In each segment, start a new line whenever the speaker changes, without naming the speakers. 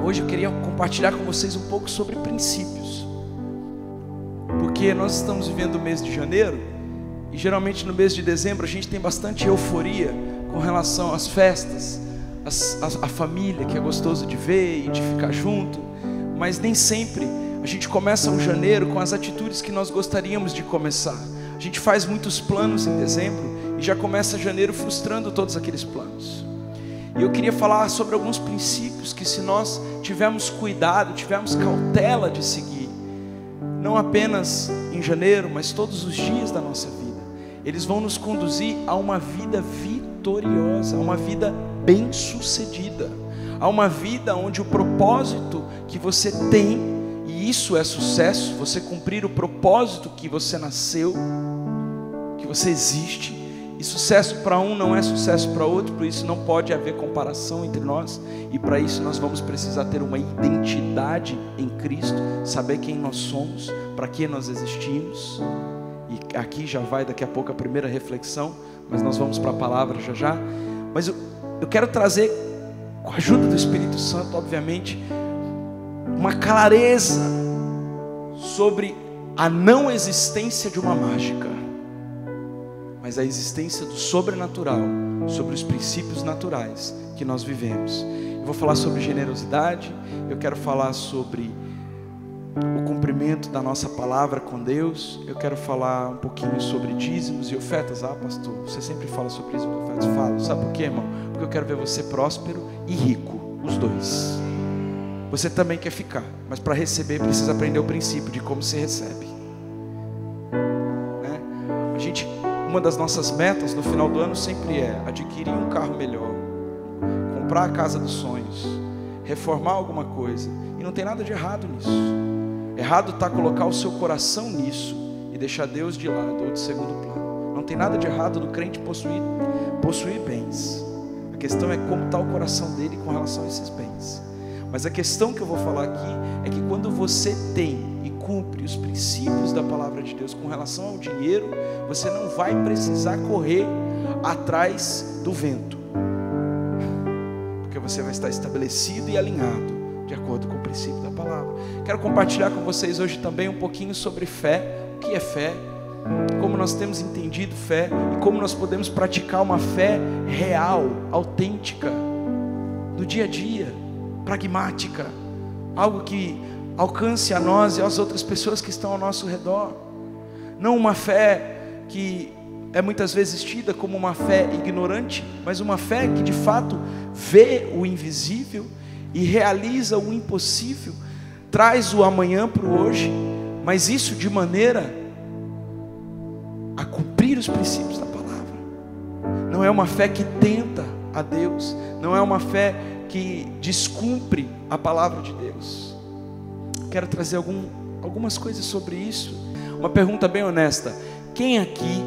Hoje eu queria compartilhar com vocês um pouco sobre princípios, porque nós estamos vivendo o mês de janeiro e geralmente no mês de dezembro a gente tem bastante euforia com relação às festas, a família, que é gostoso de ver e de ficar junto, mas nem sempre a gente começa o janeiro com as atitudes que nós gostaríamos de começar. A gente faz muitos planos em dezembro e já começa janeiro frustrando todos aqueles planos. E eu queria falar sobre alguns princípios que, se nós tivermos cuidado, tivermos cautela de seguir, não apenas em janeiro, mas todos os dias da nossa vida, eles vão nos conduzir a uma vida vitoriosa, a uma vida bem-sucedida, a uma vida onde o propósito que você tem, e isso é sucesso, você cumprir o propósito que você nasceu, que você existe. E sucesso para um não é sucesso para outro, por isso não pode haver comparação entre nós. E para isso nós vamos precisar ter uma identidade em Cristo, saber quem nós somos, para que nós existimos. E aqui já vai daqui a pouco a primeira reflexão, mas nós vamos para a palavra já já. Mas eu quero trazer, com a ajuda do Espírito Santo, obviamente, uma clareza sobre a não existência de uma mágica, mas a existência do sobrenatural, sobre os princípios naturais que nós vivemos. Eu vou falar sobre generosidade, eu quero falar sobre o cumprimento da nossa palavra com Deus, eu quero falar um pouquinho sobre dízimos e ofertas. Ah, pastor, você sempre fala sobre dízimos e ofertas. Falo, sabe por quê, irmão? Porque eu quero ver você próspero e rico, os dois. Você também quer ficar, mas para receber precisa aprender o princípio de como se recebe, né? Uma das nossas metas no final do ano sempre é adquirir um carro melhor, comprar a casa dos sonhos, reformar alguma coisa. E não tem nada de errado nisso. Errado está colocar o seu coração nisso e deixar Deus de lado ou de segundo plano. Não tem nada de errado no crente possuir bens. A questão é como está o coração dele com relação a esses bens. Mas a questão que eu vou falar aqui é que quando você tem e cumpre os princípios da palavra de Deus com relação ao dinheiro, você não vai precisar correr atrás do vento, porque você vai estar estabelecido e alinhado de acordo com o princípio da palavra. Quero compartilhar com vocês hoje também um pouquinho sobre fé. O que é fé? Como nós temos entendido fé e como nós podemos praticar uma fé real, autêntica, no dia a dia, pragmática, algo que alcance a nós e às outras pessoas que estão ao nosso redor. Não uma fé que é muitas vezes tida como uma fé ignorante, mas uma fé que de fato vê o invisível e realiza o impossível, traz o amanhã para o hoje, mas isso de maneira a cumprir os princípios da palavra. Não é uma fé que tenta a Deus, não é uma fé que descumpre a palavra de Deus. Quero trazer algumas coisas sobre isso. Uma pergunta bem honesta: quem aqui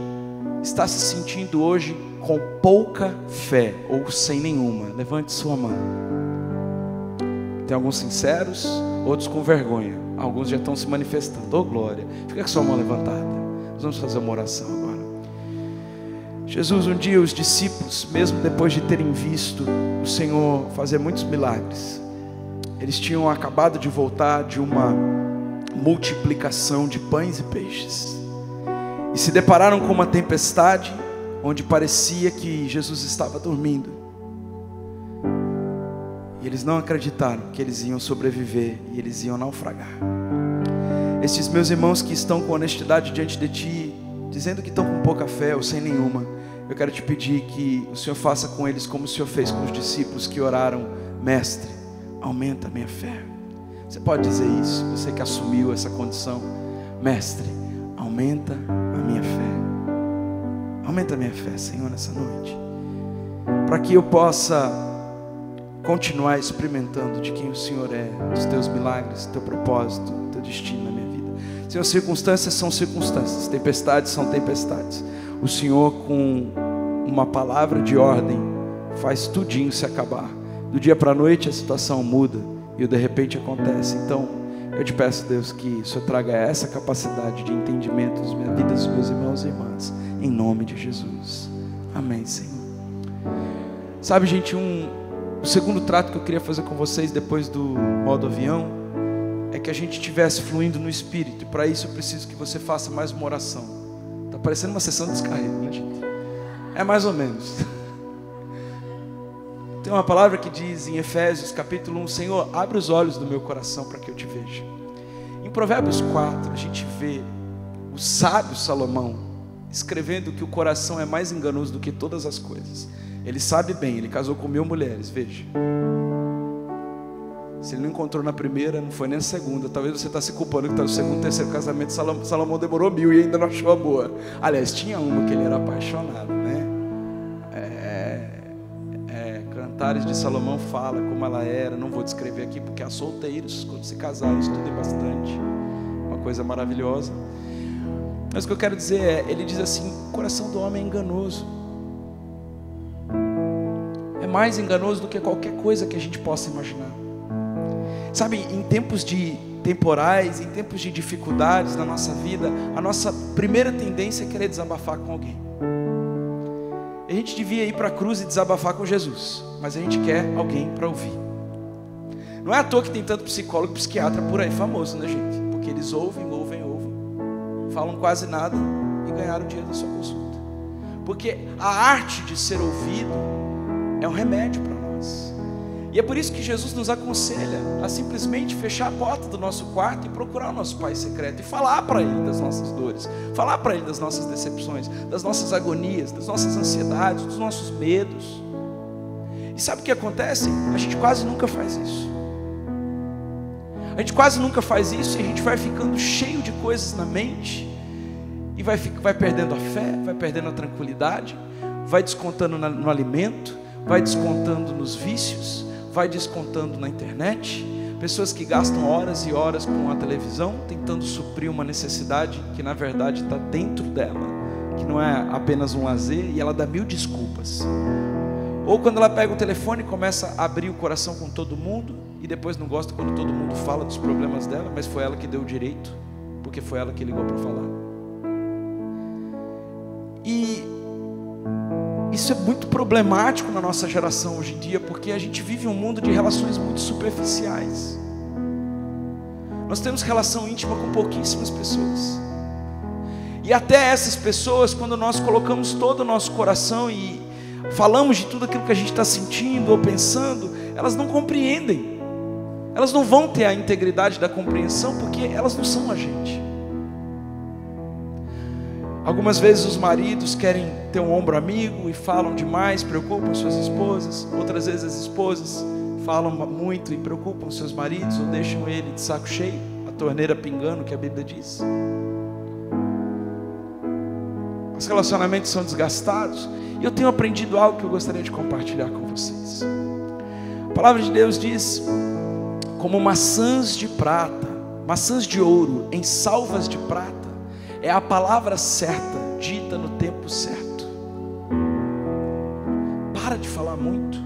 está se sentindo hoje com pouca fé ou sem nenhuma? Levante sua mão. Tem alguns sinceros, outros com vergonha. Alguns já estão se manifestando. Oh glória, fica com sua mão levantada. Nós vamos fazer uma oração agora. Jesus, um dia os discípulos, mesmo depois de terem visto o Senhor fazer muitos milagres, eles tinham acabado de voltar de uma multiplicação de pães e peixes, e se depararam com uma tempestade, onde parecia que Jesus estava dormindo, e eles não acreditaram que eles iam sobreviver, e eles iam naufragar. Estes meus irmãos que estão com honestidade diante de Ti, dizendo que estão com pouca fé ou sem nenhuma, eu quero te pedir que o Senhor faça com eles como o Senhor fez com os discípulos que oraram: Mestre, aumenta a minha fé. Você pode dizer isso, você que assumiu essa condição: Mestre, aumenta a minha fé. Aumenta a minha fé, Senhor, nessa noite, para que eu possa continuar experimentando de quem o Senhor é, dos Teus milagres, Teu propósito, Teu destino na minha vida. Senhor, circunstâncias são circunstâncias, tempestades são tempestades. O Senhor, com uma palavra de ordem, faz tudinho se acabar. Do dia para a noite a situação muda e o de repente acontece. Então eu te peço, Deus, que o Senhor traga essa capacidade de entendimento nas minhas vidas, dos meus irmãos e irmãs, em nome de Jesus. Amém, Senhor. Sabe, gente, O segundo trato que eu queria fazer com vocês depois do modo avião é que a gente estivesse fluindo no Espírito. E para isso eu preciso que você faça mais uma oração. Está parecendo uma sessão de descarrego, né, gente? É mais ou menos. Tem uma palavra que diz em Efésios capítulo 1: Senhor, abre os olhos do meu coração para que eu te veja. Em Provérbios 4 a gente vê o sábio Salomão escrevendo que o coração é mais enganoso do que todas as coisas. Ele sabe bem, ele casou com 1000 mulheres, veja. Se ele não encontrou na primeira, não foi nem na segunda. Talvez você está se culpando que está no segundo, terceiro casamento. Salomão demorou 1000 e ainda não achou a boa. Aliás, tinha uma que ele era apaixonado, né? Cantares de Salomão fala como ela era. Não vou descrever aqui porque há solteiros, quando se casarem, estudem bastante. Uma coisa maravilhosa. Mas o que eu quero dizer é, ele diz assim: o coração do homem é enganoso. É mais enganoso do que qualquer coisa que a gente possa imaginar. Sabe, em tempos de temporais, em tempos de dificuldades na nossa vida, a nossa primeira tendência é querer desabafar com alguém. A gente devia ir para a cruz e desabafar com Jesus, mas a gente quer alguém para ouvir. Não é à toa que tem tanto psicólogo e psiquiatra por aí famoso, né, gente? Porque eles ouvem, falam quase nada e ganharam o dinheiro da sua consulta. Porque a arte de ser ouvido é um remédio para nós. E é por isso que Jesus nos aconselha a simplesmente fechar a porta do nosso quarto e procurar o nosso Pai secreto e falar para Ele das nossas dores, falar para Ele das nossas decepções, das nossas agonias, das nossas ansiedades, dos nossos medos. E sabe o que acontece? A gente quase nunca faz isso. A gente quase nunca faz isso e a gente vai ficando cheio de coisas na mente e vai perdendo a fé, vai perdendo a tranquilidade, vai descontando no alimento, vai descontando nos vícios, vai descontando na internet. Pessoas que gastam horas e horas com a televisão tentando suprir uma necessidade que na verdade está dentro dela, que não é apenas um lazer, e ela dá 1000 desculpas. Ou quando ela pega o telefone e começa a abrir o coração com todo mundo e depois não gosta quando todo mundo fala dos problemas dela, mas foi ela que deu o direito, porque foi ela que ligou para falar. E isso é muito problemático na nossa geração hoje em dia, porque a gente vive um mundo de relações muito superficiais. Nós temos relação íntima com pouquíssimas pessoas. E até essas pessoas, quando nós colocamos todo o nosso coração e falamos de tudo aquilo que a gente está sentindo ou pensando, elas não compreendem. Elas não vão ter a integridade da compreensão, porque elas não são a gente. Algumas vezes os maridos querem ter um ombro amigo e falam demais, preocupam suas esposas. Outras vezes as esposas falam muito e preocupam seus maridos, ou deixam ele de saco cheio, a torneira pingando, que a Bíblia diz. Os relacionamentos são desgastados. E eu tenho aprendido algo que eu gostaria de compartilhar com vocês. A palavra de Deus diz: como maçãs de prata, maçãs de ouro em salvas de prata, é a palavra certa, dita no tempo certo. Para de falar muito,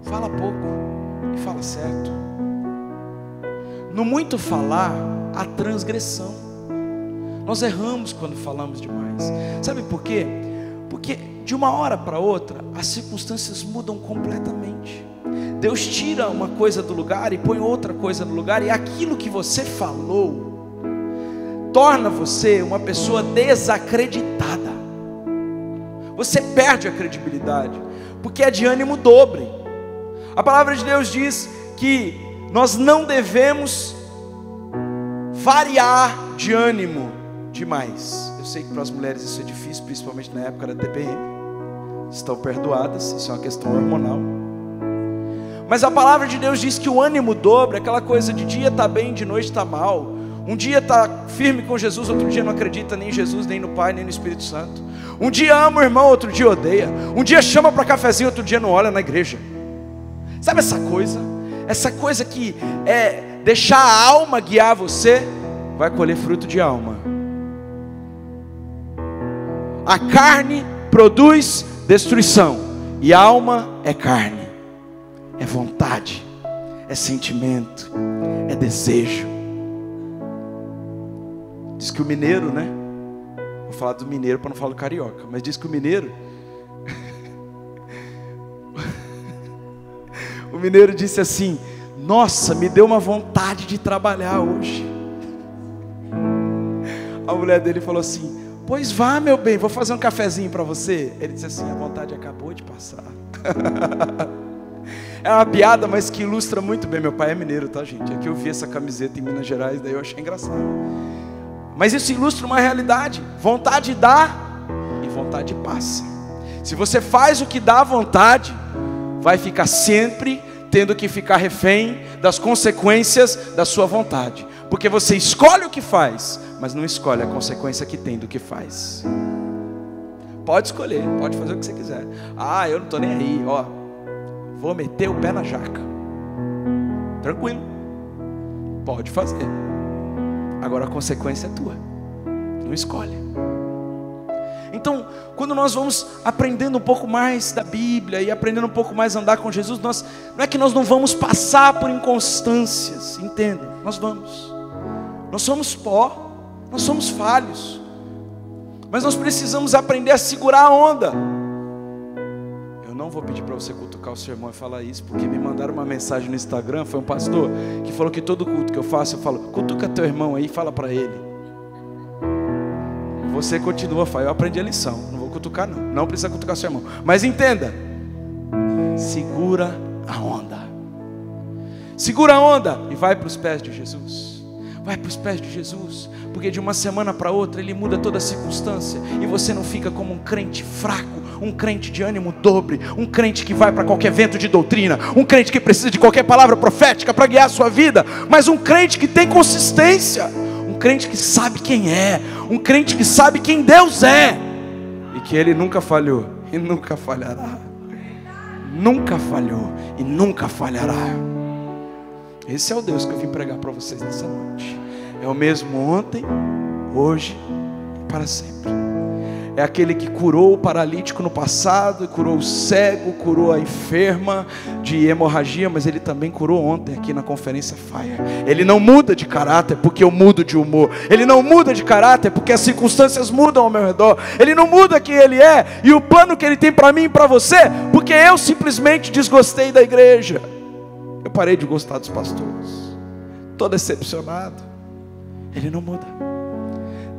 fala pouco e fala certo. No muito falar, há transgressão. Nós erramos quando falamos demais. Sabe por quê? Porque de uma hora para outra, as circunstâncias mudam completamente. Deus tira uma coisa do lugar e põe outra coisa no lugar, e aquilo que você falou torna você uma pessoa desacreditada. Você perde a credibilidade, porque é de ânimo dobre. A palavra de Deus diz que nós não devemos variar de ânimo demais. Eu sei que para as mulheres isso é difícil, principalmente na época da TPM. Estão perdoadas, isso é uma questão hormonal. Mas a palavra de Deus diz que o ânimo dobra, aquela coisa de dia está bem, de noite está mal. Um dia está firme com Jesus, outro dia não acredita nem em Jesus, nem no Pai, nem no Espírito Santo. Um dia ama o irmão, outro dia odeia. Um dia chama para cafezinho, outro dia não olha na igreja. Sabe essa coisa? Essa coisa que é deixar a alma guiar você, vai colher fruto de alma. A carne produz destruição, e a alma é carne, é vontade, é sentimento, é desejo. Diz que o mineiro, né? Vou falar do mineiro para não falar do carioca, mas diz que o mineiro mineiro disse assim: nossa, me deu uma vontade de trabalhar hoje. A mulher dele falou assim: pois vá, meu bem, vou fazer um cafezinho para você. Ele disse assim: a vontade acabou de passar. É uma piada, mas que ilustra muito bem. Meu pai é mineiro, tá, gente? É que eu vi essa camiseta em Minas Gerais, daí eu achei engraçado. Mas isso ilustra uma realidade. Vontade dá e vontade passa. Se você faz o que dá vontade, vai ficar sempre tendo que ficar refém das consequências da sua vontade. Porque você escolhe o que faz, mas não escolhe a consequência que tem do que faz. Pode escolher, pode fazer o que você quiser. Ah, eu não estou nem aí, ó, vou meter o pé na jaca. Tranquilo, pode fazer. Agora a consequência é tua, não escolhe. Então, quando nós vamos aprendendo um pouco mais da Bíblia e aprendendo um pouco mais a andar com Jesus, não é que nós não vamos passar por inconstâncias, entendem? Nós vamos. Nós somos pó, nós somos falhos, mas nós precisamos aprender a segurar a onda. Eu não vou pedir para você cutucar o seu irmão e falar isso, porque me mandaram uma mensagem no Instagram, foi um pastor que falou que todo culto que eu faço, eu falo: cutuca teu irmão aí e fala para ele. Você continua, eu aprendi a lição, não vou cutucar não, não precisa cutucar seu irmão, mas entenda, segura a onda, segura a onda e vai para os pés de Jesus, vai para os pés de Jesus, porque de uma semana para outra Ele muda toda a circunstância, e você não fica como um crente fraco, um crente de ânimo dobre, um crente que vai para qualquer vento de doutrina, um crente que precisa de qualquer palavra profética para guiar a sua vida, mas um crente que tem consistência, um crente que sabe quem é, um crente que sabe quem Deus é, e que Ele nunca falhou e nunca falhará, nunca falhou e nunca falhará. Esse é o Deus que eu vim pregar para vocês nessa noite. É o mesmo ontem, hoje e para sempre. É aquele que curou o paralítico no passado, curou o cego, curou a enferma de hemorragia, mas Ele também curou ontem aqui na conferência Fire. Ele não muda de caráter porque eu mudo de humor. Ele não muda de caráter porque as circunstâncias mudam ao meu redor. Ele não muda quem Ele é e o plano que Ele tem para mim e para você, porque eu simplesmente desgostei da igreja. Eu parei de gostar dos pastores. Estou decepcionado. Ele não muda.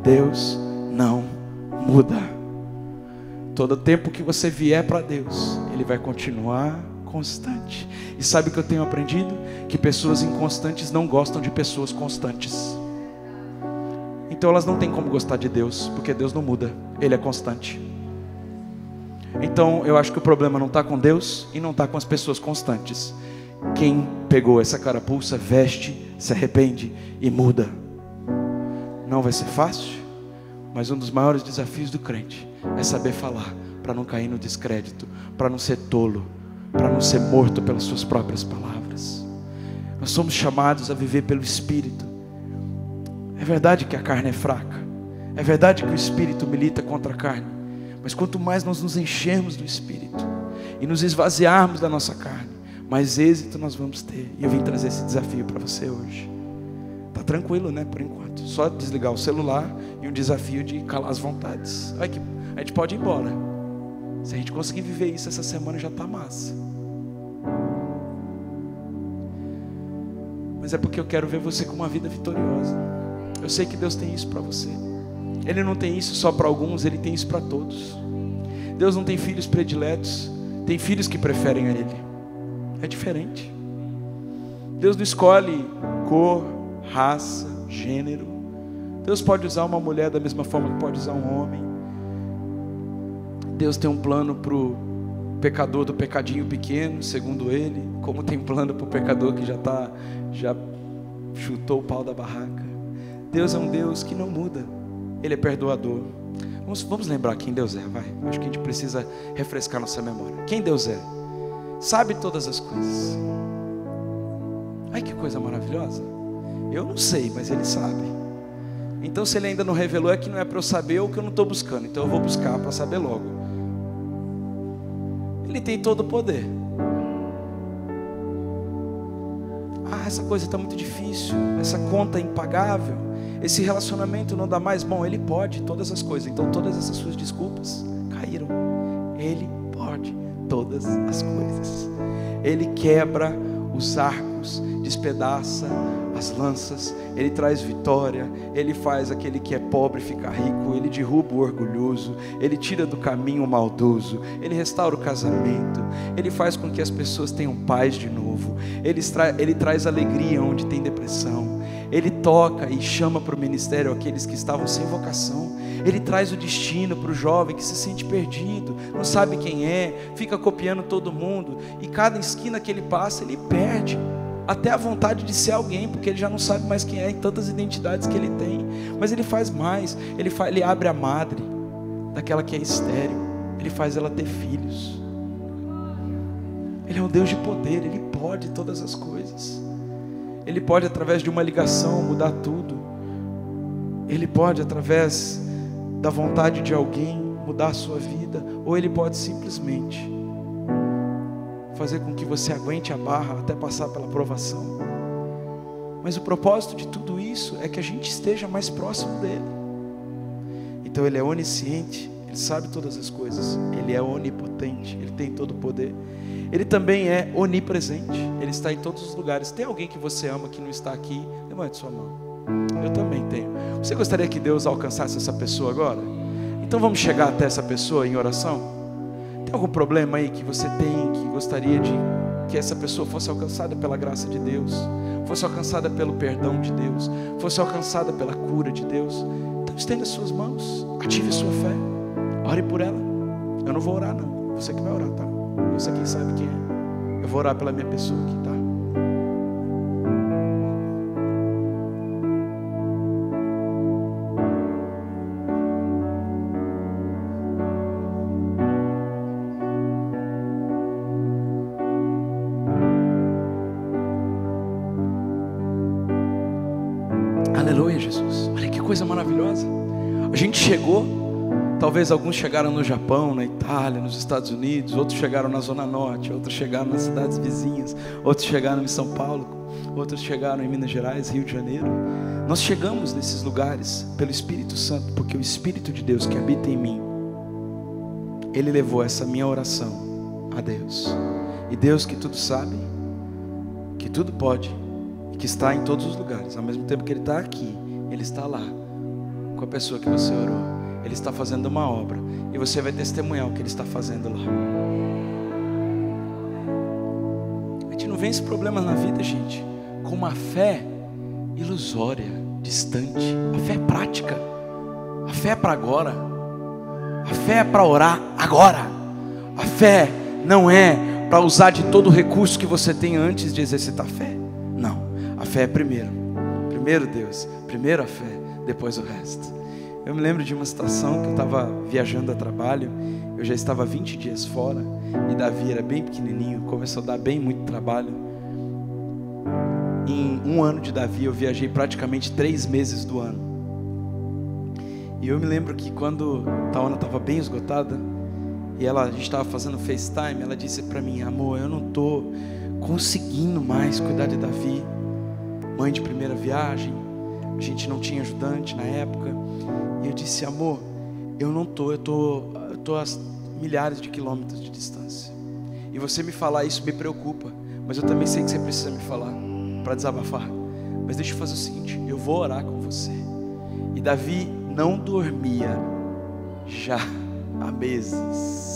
Deus não muda. Todo tempo que você vier para Deus, Ele vai continuar constante. E sabe o que eu tenho aprendido? Que pessoas inconstantes não gostam de pessoas constantes. Então elas não têm como gostar de Deus, porque Deus não muda, Ele é constante. Então eu acho que o problema não está com Deus e não está com as pessoas constantes. Quem pegou essa carapuça, veste, se arrepende e muda. Não vai ser fácil, mas um dos maiores desafios do crente é saber falar, para não cair no descrédito, para não ser tolo, para não ser morto pelas suas próprias palavras. Nós somos chamados a viver pelo Espírito. É verdade que a carne é fraca, é verdade que o Espírito milita contra a carne, mas quanto mais nós nos enchermos do Espírito e nos esvaziarmos da nossa carne, mais êxito nós vamos ter. E eu vim trazer esse desafio para você hoje. Tá tranquilo, né, por enquanto. Só desligar o celular e um desafio de calar as vontades. Aí que a gente pode ir embora. Se a gente conseguir viver isso essa semana, já tá massa. Mas é porque eu quero ver você com uma vida vitoriosa. Eu sei que Deus tem isso para você. Ele não tem isso só para alguns, Ele tem isso para todos. Deus não tem filhos prediletos, tem filhos que preferem a Ele. É diferente. Deus não escolhe cor, raça, gênero. Deus pode usar uma mulher da mesma forma que pode usar um homem. Deus tem um plano para o pecador do pecadinho pequeno, segundo Ele, como tem plano para o pecador que já chutou o pau da barraca. Deus é um Deus que não muda. Ele é perdoador. Vamos lembrar quem Deus é, vai. Acho que a gente precisa refrescar nossa memória. Quem Deus é? Sabe todas as coisas. Ai, que coisa maravilhosa. Eu não sei, mas Ele sabe. Então se Ele ainda não revelou, é que não é para eu saber ou que eu não estou buscando. Então eu vou buscar para saber logo. Ele tem todo o poder. Ah, essa coisa está muito difícil, essa conta é impagável, esse relacionamento não dá mais. Bom, Ele pode todas as coisas. Então todas essas suas desculpas caíram. Ele pode. pode todas as coisas. Ele quebra os arcos, despedaça as lanças, Ele traz vitória, Ele faz aquele que é pobre ficar rico, Ele derruba o orgulhoso, Ele tira do caminho o maldoso, Ele restaura o casamento, Ele faz com que as pessoas tenham paz de novo, Ele traz alegria onde tem depressão, Ele toca e chama para o ministério aqueles que estavam sem vocação, Ele traz o destino para o jovem que se sente perdido, não sabe quem é, fica copiando todo mundo, e cada esquina que ele passa, ele perde até a vontade de ser alguém, porque ele já não sabe mais quem é, em tantas identidades que ele tem. Mas ele faz mais, ele abre a madre daquela que é estéril, ele faz ela ter filhos. Ele é um Deus de poder, Ele pode todas as coisas. Ele pode, através de uma ligação, mudar tudo. Ele pode, através da vontade de alguém, mudar a sua vida. Ou Ele pode simplesmente fazer com que você aguente a barra até passar pela provação. Mas o propósito de tudo isso é que a gente esteja mais próximo dEle. Então Ele é onisciente, Ele sabe todas as coisas, Ele é onipotente, Ele tem todo o poder. Ele também é onipresente, Ele está em todos os lugares. Tem alguém que você ama que não está aqui? Levante sua mão. Eu também tenho. Você gostaria que Deus alcançasse essa pessoa agora? Então vamos chegar até essa pessoa em oração? Tem algum problema aí que você tem, que gostaria de que essa pessoa fosse alcançada pela graça de Deus, fosse alcançada pelo perdão de Deus, fosse alcançada pela cura de Deus? Então estenda suas mãos, ative sua fé, ore por ela. Eu não vou orar não, você que vai orar, tá? Você quem sabe quem é. Eu vou orar pela minha pessoa aqui, tá? Aleluia, Jesus. Olha que coisa maravilhosa. A gente chegou, talvez alguns chegaram no Japão, na Itália, nos Estados Unidos, outros chegaram na Zona Norte, outros chegaram nas cidades vizinhas, outros chegaram em São Paulo, outros chegaram em Minas Gerais, Rio de Janeiro. Nós chegamos nesses lugares pelo Espírito Santo, porque o Espírito de Deus que habita em mim, Ele levou essa minha oração a Deus. E Deus que tudo sabe, que tudo pode, que está em todos os lugares, ao mesmo tempo que Ele está aqui, Ele está lá, com a pessoa que você orou. Ele está fazendo uma obra, e você vai testemunhar o que Ele está fazendo lá. A gente não vence problemas na vida, gente, com uma fé ilusória, distante. A fé é prática, a fé é para agora, a fé é para orar agora. A fé não é para usar de todo o recurso que você tem antes de exercitar a fé. Não. A fé é primeiro Deus, primeiro a fé, depois o resto. Eu me lembro de uma situação que eu estava viajando a trabalho, eu já estava 20 dias fora, e Davi era bem pequenininho, começou a dar bem muito trabalho. Em um ano de Davi, eu viajei praticamente 3 meses do ano. E eu me lembro que quando Tawana estava bem esgotada, e a gente estava fazendo FaceTime, ela disse para mim: amor, eu não estou conseguindo mais cuidar de Davi. Mãe de primeira viagem, a gente não tinha ajudante na época. E eu disse: amor, eu tô a milhares de quilômetros de distância. E você me falar isso me preocupa, mas eu também sei que você precisa me falar para desabafar. Mas deixa eu fazer o seguinte, eu vou orar com você. E Davi não dormia já há meses.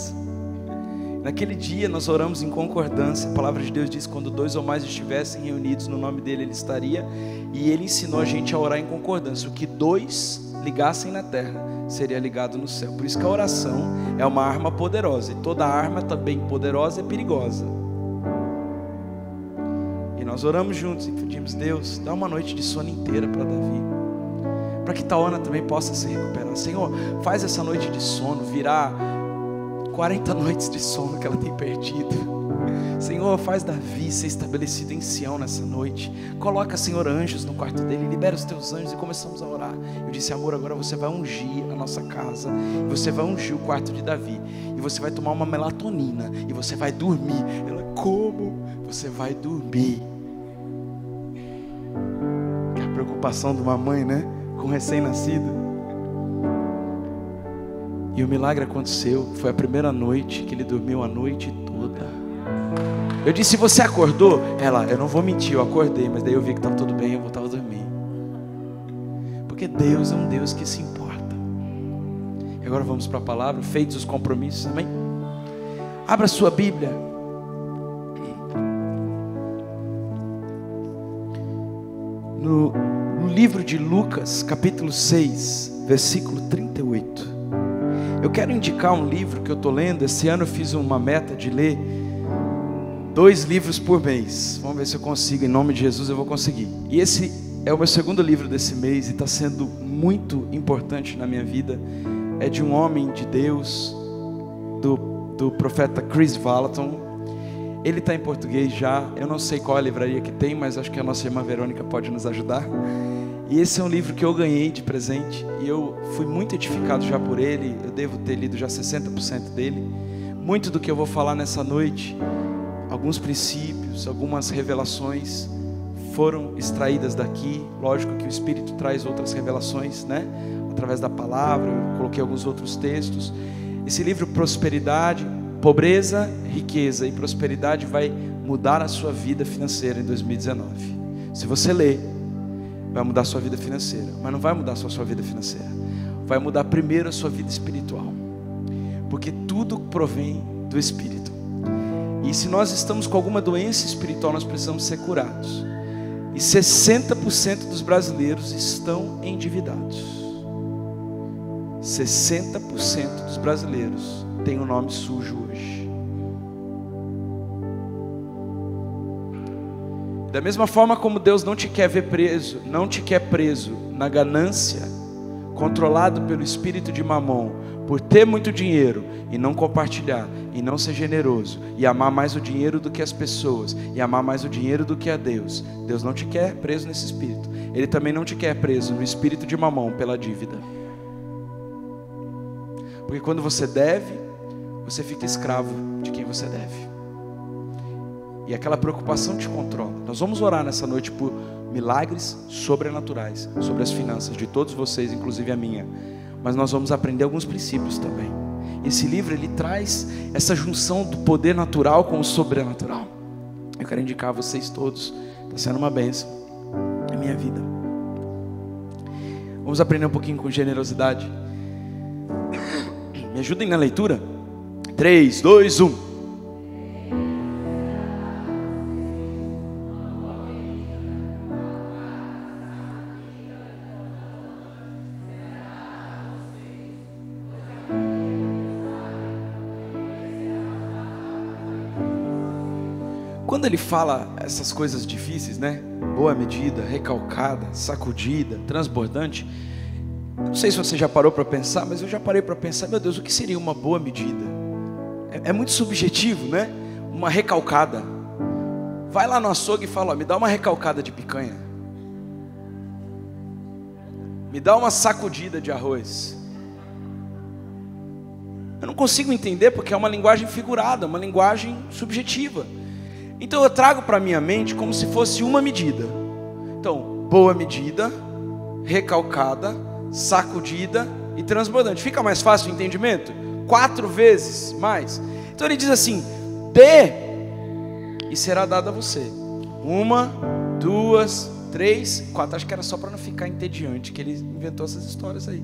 Naquele dia nós oramos em concordância. A palavra de Deus diz: quando 2 ou mais estivessem reunidos no nome dele, ele estaria. E ele ensinou a gente a orar em concordância. O que 2 ligassem na terra seria ligado no céu. Por isso que a oração é uma arma poderosa, e toda arma também poderosa é perigosa. E nós oramos juntos e pedimos: Deus, dá uma noite de sono inteira para Davi, para que Tawana também possa se recuperar. Senhor, faz essa noite de sono virar 40 noites de sono que ela tem perdido. Senhor, faz Davi ser estabelecido em Sião nessa noite. Coloca, Senhor, anjos no quarto dele. Libera os teus anjos. E começamos a orar. Eu disse: amor, agora você vai ungir a nossa casa, e você vai ungir o quarto de Davi, e você vai tomar uma melatonina, e você vai dormir. Ela: como? Você vai dormir. A preocupação de uma mãe, né? Com um recém-nascido. E o milagre aconteceu. Foi a primeira noite que ele dormiu a noite toda. Eu disse: você acordou? Ela: eu não vou mentir, eu acordei, mas daí eu vi que estava tudo bem, eu voltava a dormir. Porque Deus é um Deus que se importa. E agora vamos para a palavra, feitos os compromissos, amém? Abra sua Bíblia. No livro de Lucas, capítulo 6, versículo 38. Eu quero indicar um livro que eu estou lendo. Esse ano eu fiz uma meta de ler 2 livros por mês. Vamos ver se eu consigo, em nome de Jesus eu vou conseguir. E esse é o meu segundo livro desse mês e está sendo muito importante na minha vida. É de um homem de Deus, do profeta Chris Vallotton. Ele está em português já. Eu não sei qual é a livraria que tem, mas acho que a nossa irmã Verônica pode nos ajudar. E esse é um livro que eu ganhei de presente e eu fui muito edificado já por ele. Eu devo ter lido já 60% dele. Muito do que eu vou falar nessa noite, alguns princípios, algumas revelações foram extraídas daqui. Lógico que o Espírito traz outras revelações, né? Através da palavra, eu coloquei alguns outros textos. Esse livro, Prosperidade, Pobreza, Riqueza e Prosperidade, vai mudar a sua vida financeira em 2019. Se você ler, vai mudar a sua vida financeira. Mas não vai mudar só a sua vida financeira. Vai mudar primeiro a sua vida espiritual. Porque tudo provém do Espírito. E se nós estamos com alguma doença espiritual, nós precisamos ser curados. E 60% dos brasileiros estão endividados. 60% dos brasileiros têm o nome sujo hoje. Da mesma forma como Deus não te quer ver preso, não te quer preso na ganância, controlado pelo espírito de Mamon, por ter muito dinheiro e não compartilhar, e não ser generoso, e amar mais o dinheiro do que as pessoas, e amar mais o dinheiro do que a Deus. Deus não te quer preso nesse espírito. Ele também não te quer preso no espírito de Mamon pela dívida. Porque quando você deve, você fica escravo de quem você deve. E aquela preocupação te controla. Nós vamos orar nessa noite por milagres sobrenaturais sobre as finanças de todos vocês, inclusive a minha. Mas nós vamos aprender alguns princípios também. Esse livro, ele traz essa junção do poder natural com o sobrenatural. Eu quero indicar a vocês todos. Está sendo uma bênção na minha vida. Vamos aprender um pouquinho com generosidade. Me ajudem na leitura? 3, 2, 1. Quando ele fala essas coisas difíceis, né? Boa medida, recalcada, sacudida, transbordante. Não sei se você já parou para pensar, mas eu já parei para pensar, meu Deus, o que seria uma boa medida? É muito subjetivo, né? Uma recalcada. Vai lá no açougue e fala, ó, me dá uma recalcada de picanha. Me dá uma sacudida de arroz. Eu não consigo entender porque é uma linguagem figurada, uma linguagem subjetiva. Então eu trago para minha mente como se fosse uma medida. Então, boa medida, recalcada, sacudida e transbordante. Fica mais fácil o entendimento? 4 vezes mais. Então ele diz assim: dê e será dado a você. 1, 2, 3, 4. Acho que era só para não ficar entediante que ele inventou essas histórias aí.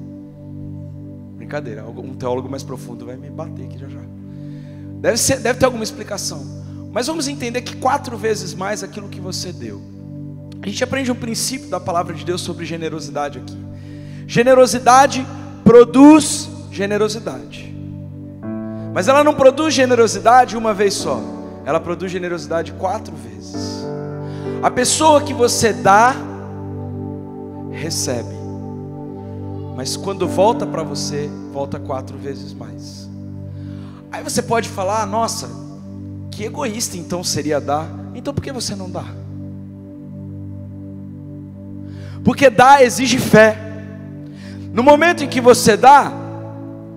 Brincadeira, um teólogo mais profundo vai me bater aqui já já. Deve ter alguma explicação. Mas vamos entender que 4 vezes mais aquilo que você deu. A gente aprende um princípio da palavra de Deus sobre generosidade aqui. Generosidade produz generosidade. Mas ela não produz generosidade uma vez só. Ela produz generosidade 4 vezes. A pessoa que você dá, recebe. Mas quando volta para você, volta 4 vezes mais. Aí você pode falar, nossa, que egoísta então seria dar. Então por que você não dá? Porque dar exige fé. No momento em que você dá,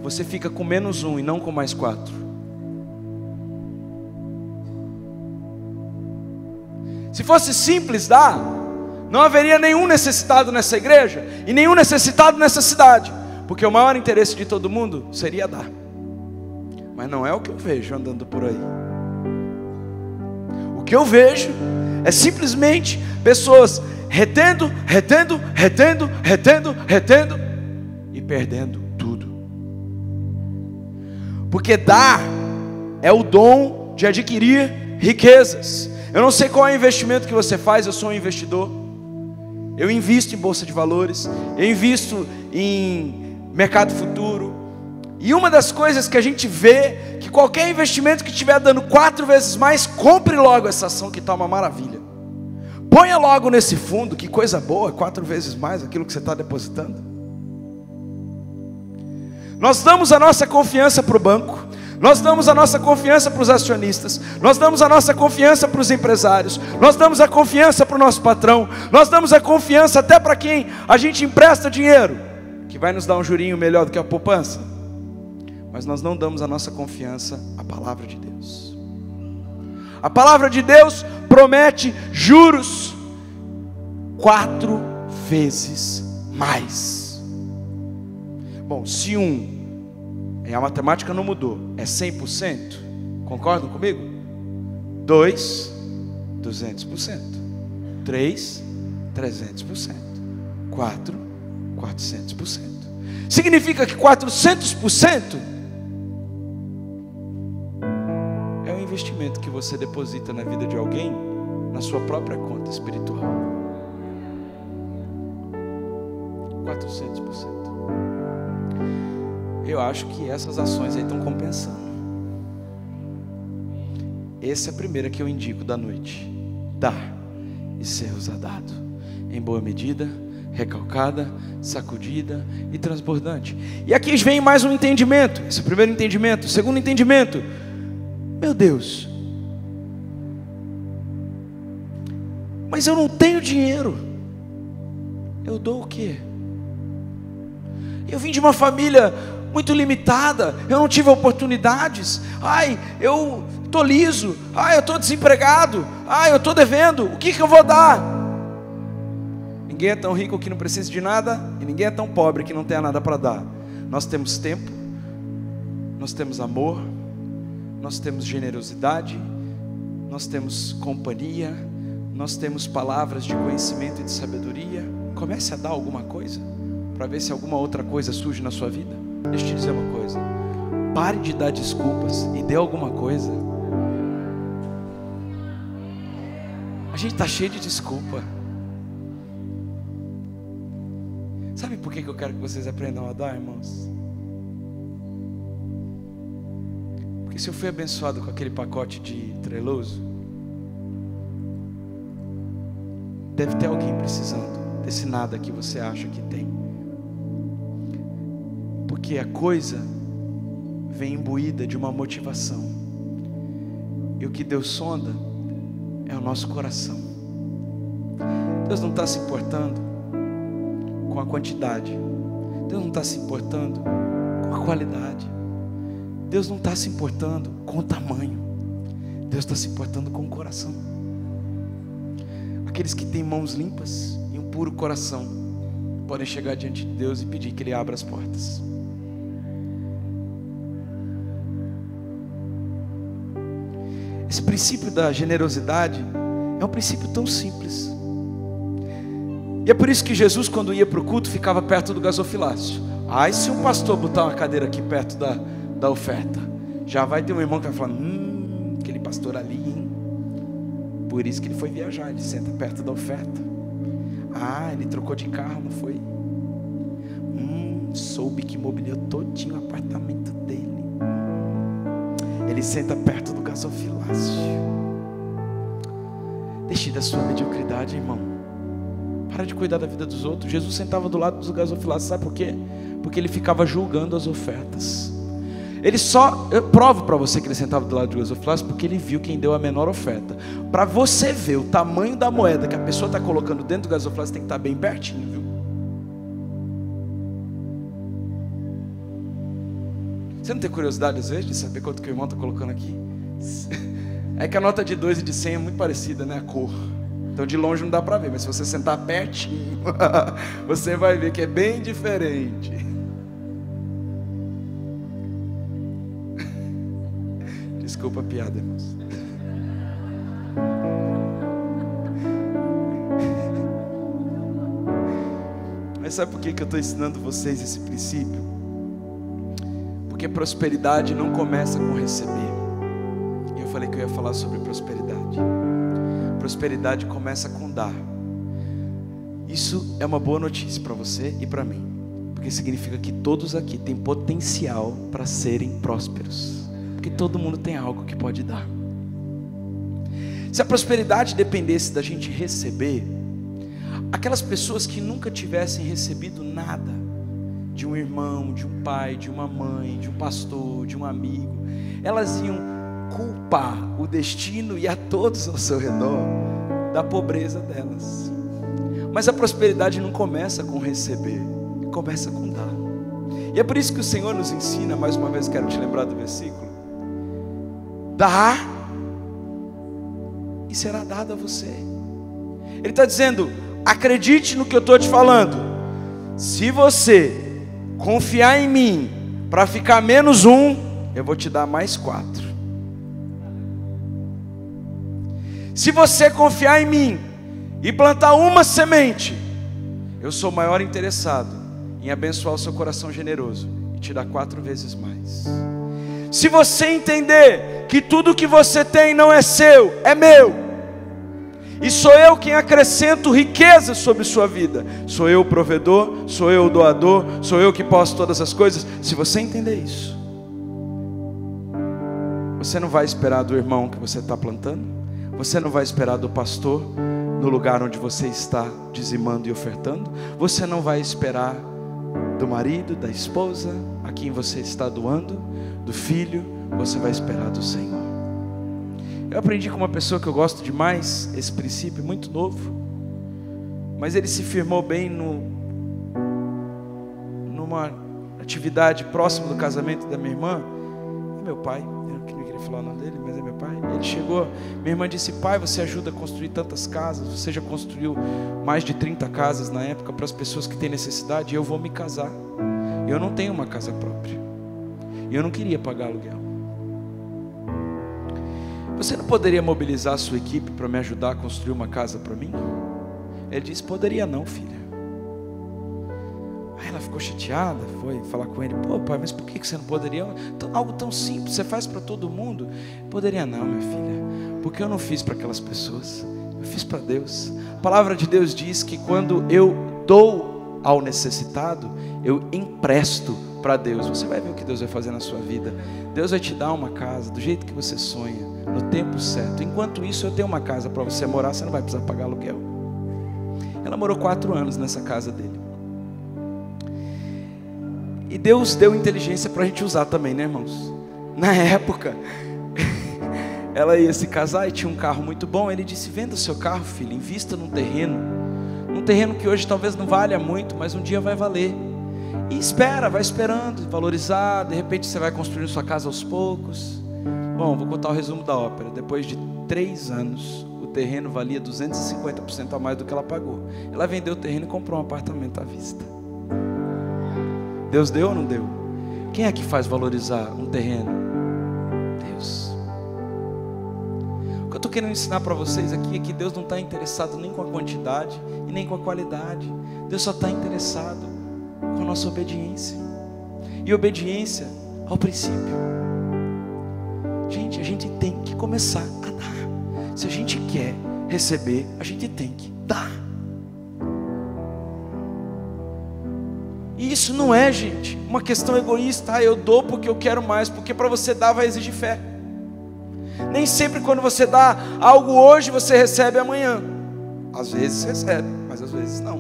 você fica com -1 e não com mais 4. Se fosse simples dar, não haveria nenhum necessitado nessa igreja e nenhum necessitado nessa cidade. Porque o maior interesse de todo mundo seria dar. Mas não é o que eu vejo andando por aí. O que eu vejo é simplesmente pessoas retendo e perdendo tudo. Porque dar é o dom de adquirir riquezas. Eu não sei qual é o investimento que você faz, eu sou um investidor. Eu invisto em bolsa de valores, eu invisto em mercado futuro. E uma das coisas que a gente vê, que qualquer investimento que estiver dando 4 vezes mais, compre logo essa ação que está uma maravilha. Ponha logo nesse fundo, que coisa boa, 4 vezes mais aquilo que você está depositando. Nós damos a nossa confiança para o banco, nós damos a nossa confiança para os acionistas, nós damos a nossa confiança para os empresários, nós damos a confiança para o nosso patrão, nós damos a confiança até para quem a gente empresta dinheiro, que vai nos dar um jurinho melhor do que a poupança. Mas nós não damos a nossa confiança à palavra de Deus. A palavra de Deus promete juros 4 vezes mais. Bom, se a matemática não mudou, é 100%, concordam comigo? 2, 200%, 3, 300%, 4, 400%. Significa que 400% é um investimento que você deposita na vida de alguém, na sua própria conta espiritual. 400%. Eu acho que essas ações aí estão compensando. Essa é a primeira que eu indico da noite: dar e ser-vos dado, em boa medida, recalcada, sacudida e transbordante. E aqui vem mais um entendimento. Esse é o primeiro entendimento. O segundo entendimento: meu Deus, mas eu não tenho dinheiro, eu dou o quê? Eu vim de uma família muito limitada, eu não tive oportunidades. Ai, eu estou liso. Ai, eu estou desempregado. Ai, eu estou devendo. O que eu vou dar? Ninguém é tão rico que não precisa de nada, e ninguém é tão pobre que não tenha nada para dar. Nós temos tempo, nós temos amor, nós temos generosidade, nós temos companhia, nós temos palavras de conhecimento e de sabedoria. Comece a dar alguma coisa, para ver se alguma outra coisa surge na sua vida. Deixa eu te dizer uma coisa: pare de dar desculpas e dê alguma coisa. A gente está cheio de desculpa. Sabe por que eu quero que vocês aprendam a dar, irmãos? Porque se eu fui abençoado com aquele pacote de treloso, deve ter alguém precisando desse nada que você acha que tem. Porque a coisa vem imbuída de uma motivação, e o que Deus sonda é o nosso coração. Deus não está se importando com a quantidade, Deus não está se importando com a qualidade, Deus não está se importando com o tamanho, Deus está se importando com o coração. Aqueles que têm mãos limpas e um puro coração podem chegar diante de Deus e pedir que Ele abra as portas. Esse princípio da generosidade é um princípio tão simples. E é por isso que Jesus, quando ia para o culto, ficava perto do gasofilácio. Ai, se um pastor botar uma cadeira aqui perto da oferta, já vai ter um irmão que vai falar: aquele pastor ali, hein? Por isso que ele foi viajar, ele senta perto da oferta. Ah, ele trocou de carro, não foi? Soube que mobiliou todinho o apartamento dele. Ele senta perto do gasofilácio. Deixe da sua mediocridade, irmão. Para de cuidar da vida dos outros. Jesus sentava do lado dos gasofilácios, sabe por quê? Porque ele ficava julgando as ofertas. Eu provo para você que ele sentava do lado do gasofilácio, porque ele viu quem deu a menor oferta. Para você ver o tamanho da moeda que a pessoa está colocando dentro do gasofilácio, tem que estar bem pertinho, viu? Você não tem curiosidade às vezes de saber quanto que o irmão está colocando aqui? É que a nota de 2 e de 100 é muito parecida, né? A cor. Então de longe não dá para ver, mas se você sentar pertinho, você vai ver que é bem diferente. Desculpa a piada, irmãos. Mas sabe por que eu estou ensinando vocês esse princípio? Porque prosperidade não começa com receber. E eu falei que eu ia falar sobre prosperidade. Prosperidade começa com dar. Isso é uma boa notícia para você e para mim, porque significa que todos aqui têm potencial para serem prósperos, porque todo mundo tem algo que pode dar. Se a prosperidade dependesse da gente receber, aquelas pessoas que nunca tivessem recebido nada de um irmão, de um pai, de uma mãe, de um pastor, de um amigo, elas iam culpar o destino e a todos ao seu redor da pobreza delas. Mas a prosperidade não começa com receber, começa com dar. E é por isso que o Senhor nos ensina, mais uma vez quero te lembrar do versículo: dá e será dado a você. Ele está dizendo: acredite no que eu estou te falando. Se você confiar em mim para ficar menos um, eu vou te dar mais 4. Se você confiar em mim e plantar uma semente, eu sou o maior interessado em abençoar o seu coração generoso e te dar 4 vezes mais. Se você entender que tudo que você tem não é seu, é meu, e sou eu quem acrescento riqueza sobre sua vida, sou eu o provedor, sou eu o doador, sou eu que posso todas as coisas. Se você entender isso, você não vai esperar do irmão que você está plantando, você não vai esperar do pastor no lugar onde você está dizimando e ofertando, você não vai esperar do marido, da esposa a quem você está doando, do filho, você vai esperar do Senhor. Eu aprendi com uma pessoa que eu gosto demais esse princípio, muito novo, mas ele se firmou bem numa atividade próxima do casamento da minha irmã. É meu pai, eu não queria falar o nome dele, mas é meu pai. Ele chegou, minha irmã disse: pai, você ajuda a construir tantas casas, você já construiu mais de 30 casas na época para as pessoas que têm necessidade, e eu vou me casar, eu não tenho uma casa própria, e eu não queria pagar aluguel. Você não poderia mobilizar a sua equipe para me ajudar a construir uma casa para mim? Ele disse: poderia não, filha. Aí ela ficou chateada, foi falar com ele: pô pai, mas por que você não poderia? Algo tão simples, você faz para todo mundo. Poderia não, minha filha, porque eu não fiz para aquelas pessoas, eu fiz para Deus. A palavra de Deus diz que quando eu dou ao necessitado, eu empresto para Deus. Você vai ver o que Deus vai fazer na sua vida. Deus vai te dar uma casa do jeito que você sonha, no tempo certo. Enquanto isso, eu tenho uma casa para você morar, você não vai precisar pagar aluguel. Ela morou 4 anos nessa casa dele. E Deus deu inteligência para a gente usar também, né, irmãos? Na época, ela ia se casar e tinha um carro muito bom. Ele disse: venda o seu carro, filho, invista num terreno que hoje talvez não valha muito, mas um dia vai valer. E espera, vai esperando valorizar. De repente você vai construindo sua casa aos poucos. Bom, vou contar o resumo da ópera. Depois de 3 anos, o terreno valia 250% a mais do que ela pagou. Ela vendeu o terreno e comprou um apartamento à vista. Deus deu ou não deu? Quem é que faz valorizar um terreno? Deus. O que eu estou querendo ensinar para vocês aqui é que Deus não está interessado nem com a quantidade e nem com a qualidade. Deus só está interessado com a nossa obediência. E obediência ao princípio. Gente, a gente tem que começar a dar. Se a gente quer receber, a gente tem que dar. E isso não é, gente, uma questão egoísta. Eu dou porque eu quero mais, porque para você dar vai exigir fé. Nem sempre quando você dá algo hoje, você recebe amanhã. Às vezes recebe, mas às vezes não.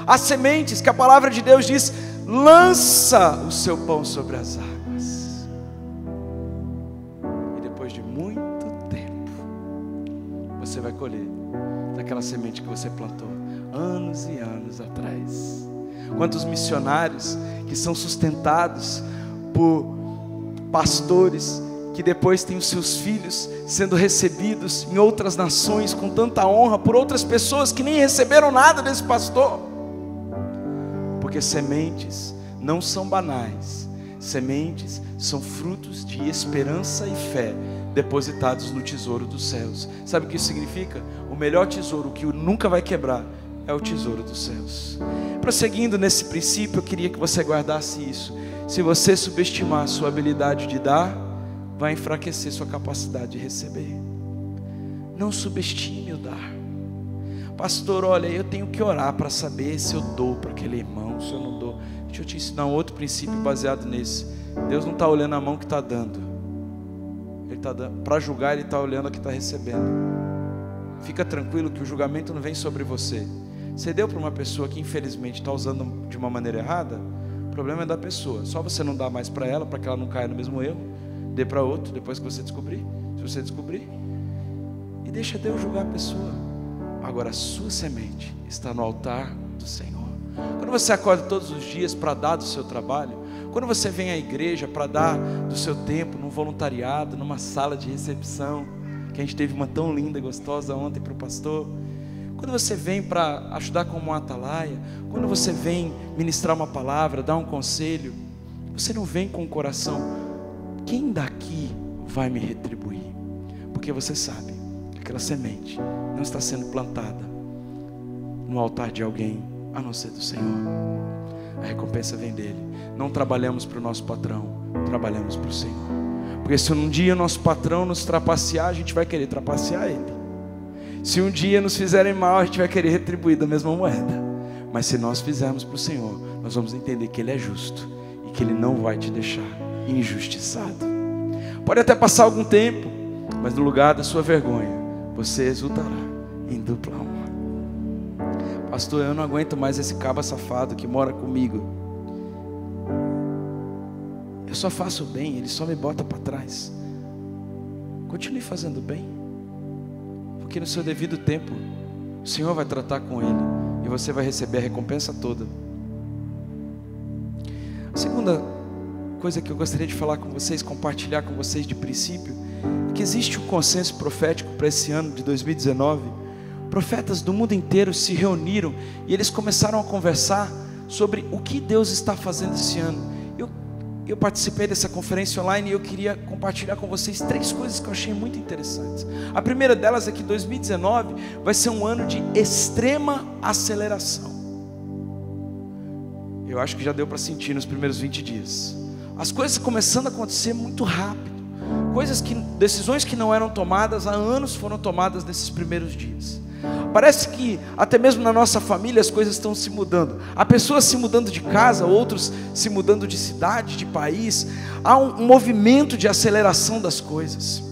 As sementes que a palavra de Deus diz: lança o seu pão sobre as águas. Você vai colher daquela semente que você plantou anos e anos atrás. Quantos missionários que são sustentados por pastores que depois têm os seus filhos sendo recebidos em outras nações com tanta honra por outras pessoas que nem receberam nada desse pastor. Porque sementes não são banais, sementes são frutos de esperança e fé depositados no tesouro dos céus. Sabe o que isso significa? O melhor tesouro, que nunca vai quebrar, é o tesouro dos céus. Prosseguindo nesse princípio, eu queria que você guardasse isso. Se você subestimar a sua habilidade de dar, vai enfraquecer sua capacidade de receber. Não subestime o dar. Pastor, olha, eu tenho que orar para saber se eu dou para aquele irmão, se eu não dou. Deixa eu te ensinar um outro princípio baseado nesse. Deus não está olhando a mão que está dando. Ele está dando. Para julgar, Ele está olhando a que está recebendo. Fica tranquilo que o julgamento não vem sobre você. Você deu para uma pessoa que infelizmente está usando de uma maneira errada, o problema é da pessoa. Só você não dá mais para ela, para que ela não caia no mesmo erro. Dê para outro, depois que você descobrir. Se você descobrir. E deixa Deus julgar a pessoa. Agora a sua semente está no altar do Senhor. Quando você acorda todos os dias para dar do seu trabalho, quando você vem à igreja para dar do seu tempo, num voluntariado, numa sala de recepção, que a gente teve uma tão linda e gostosa ontem para o pastor, quando você vem para ajudar como um atalaia, quando você vem ministrar uma palavra, dar um conselho, você não vem com o coração, quem daqui vai me retribuir? Porque você sabe que aquela semente não está sendo plantada no altar de alguém, a não ser do Senhor. A recompensa vem dele. Não trabalhamos para o nosso patrão, trabalhamos para o Senhor. Porque se um dia nosso patrão nos trapacear, a gente vai querer trapacear ele. Se um dia nos fizerem mal, a gente vai querer retribuir da mesma moeda. Mas se nós fizermos para o Senhor, nós vamos entender que Ele é justo e que Ele não vai te deixar injustiçado. Pode até passar algum tempo, mas no lugar da sua vergonha, você exultará em dupla honra. Pastor, eu não aguento mais esse caba safado que mora comigo. Eu só faço bem, ele só me bota para trás. Continue fazendo bem, porque no seu devido tempo o Senhor vai tratar com ele e você vai receber a recompensa toda. A segunda coisa que eu gostaria de falar com vocês, compartilhar com vocês de princípio, é que existe um consenso profético para esse ano de 2019. Profetas do mundo inteiro se reuniram e eles começaram a conversar sobre o que Deus está fazendo esse ano. Eu participei dessa conferência online e eu queria compartilhar com vocês 3 coisas que eu achei muito interessantes. A primeira delas é que 2019 vai ser um ano de extrema aceleração. Eu acho que já deu para sentir nos primeiros 20 dias. As coisas começando a acontecer muito rápido. Decisões que não eram tomadas há anos foram tomadas nesses primeiros dias. Parece que até mesmo na nossa família as coisas estão se mudando. Há pessoas se mudando de casa, outros se mudando de cidade, de país. Há um movimento de aceleração das coisas.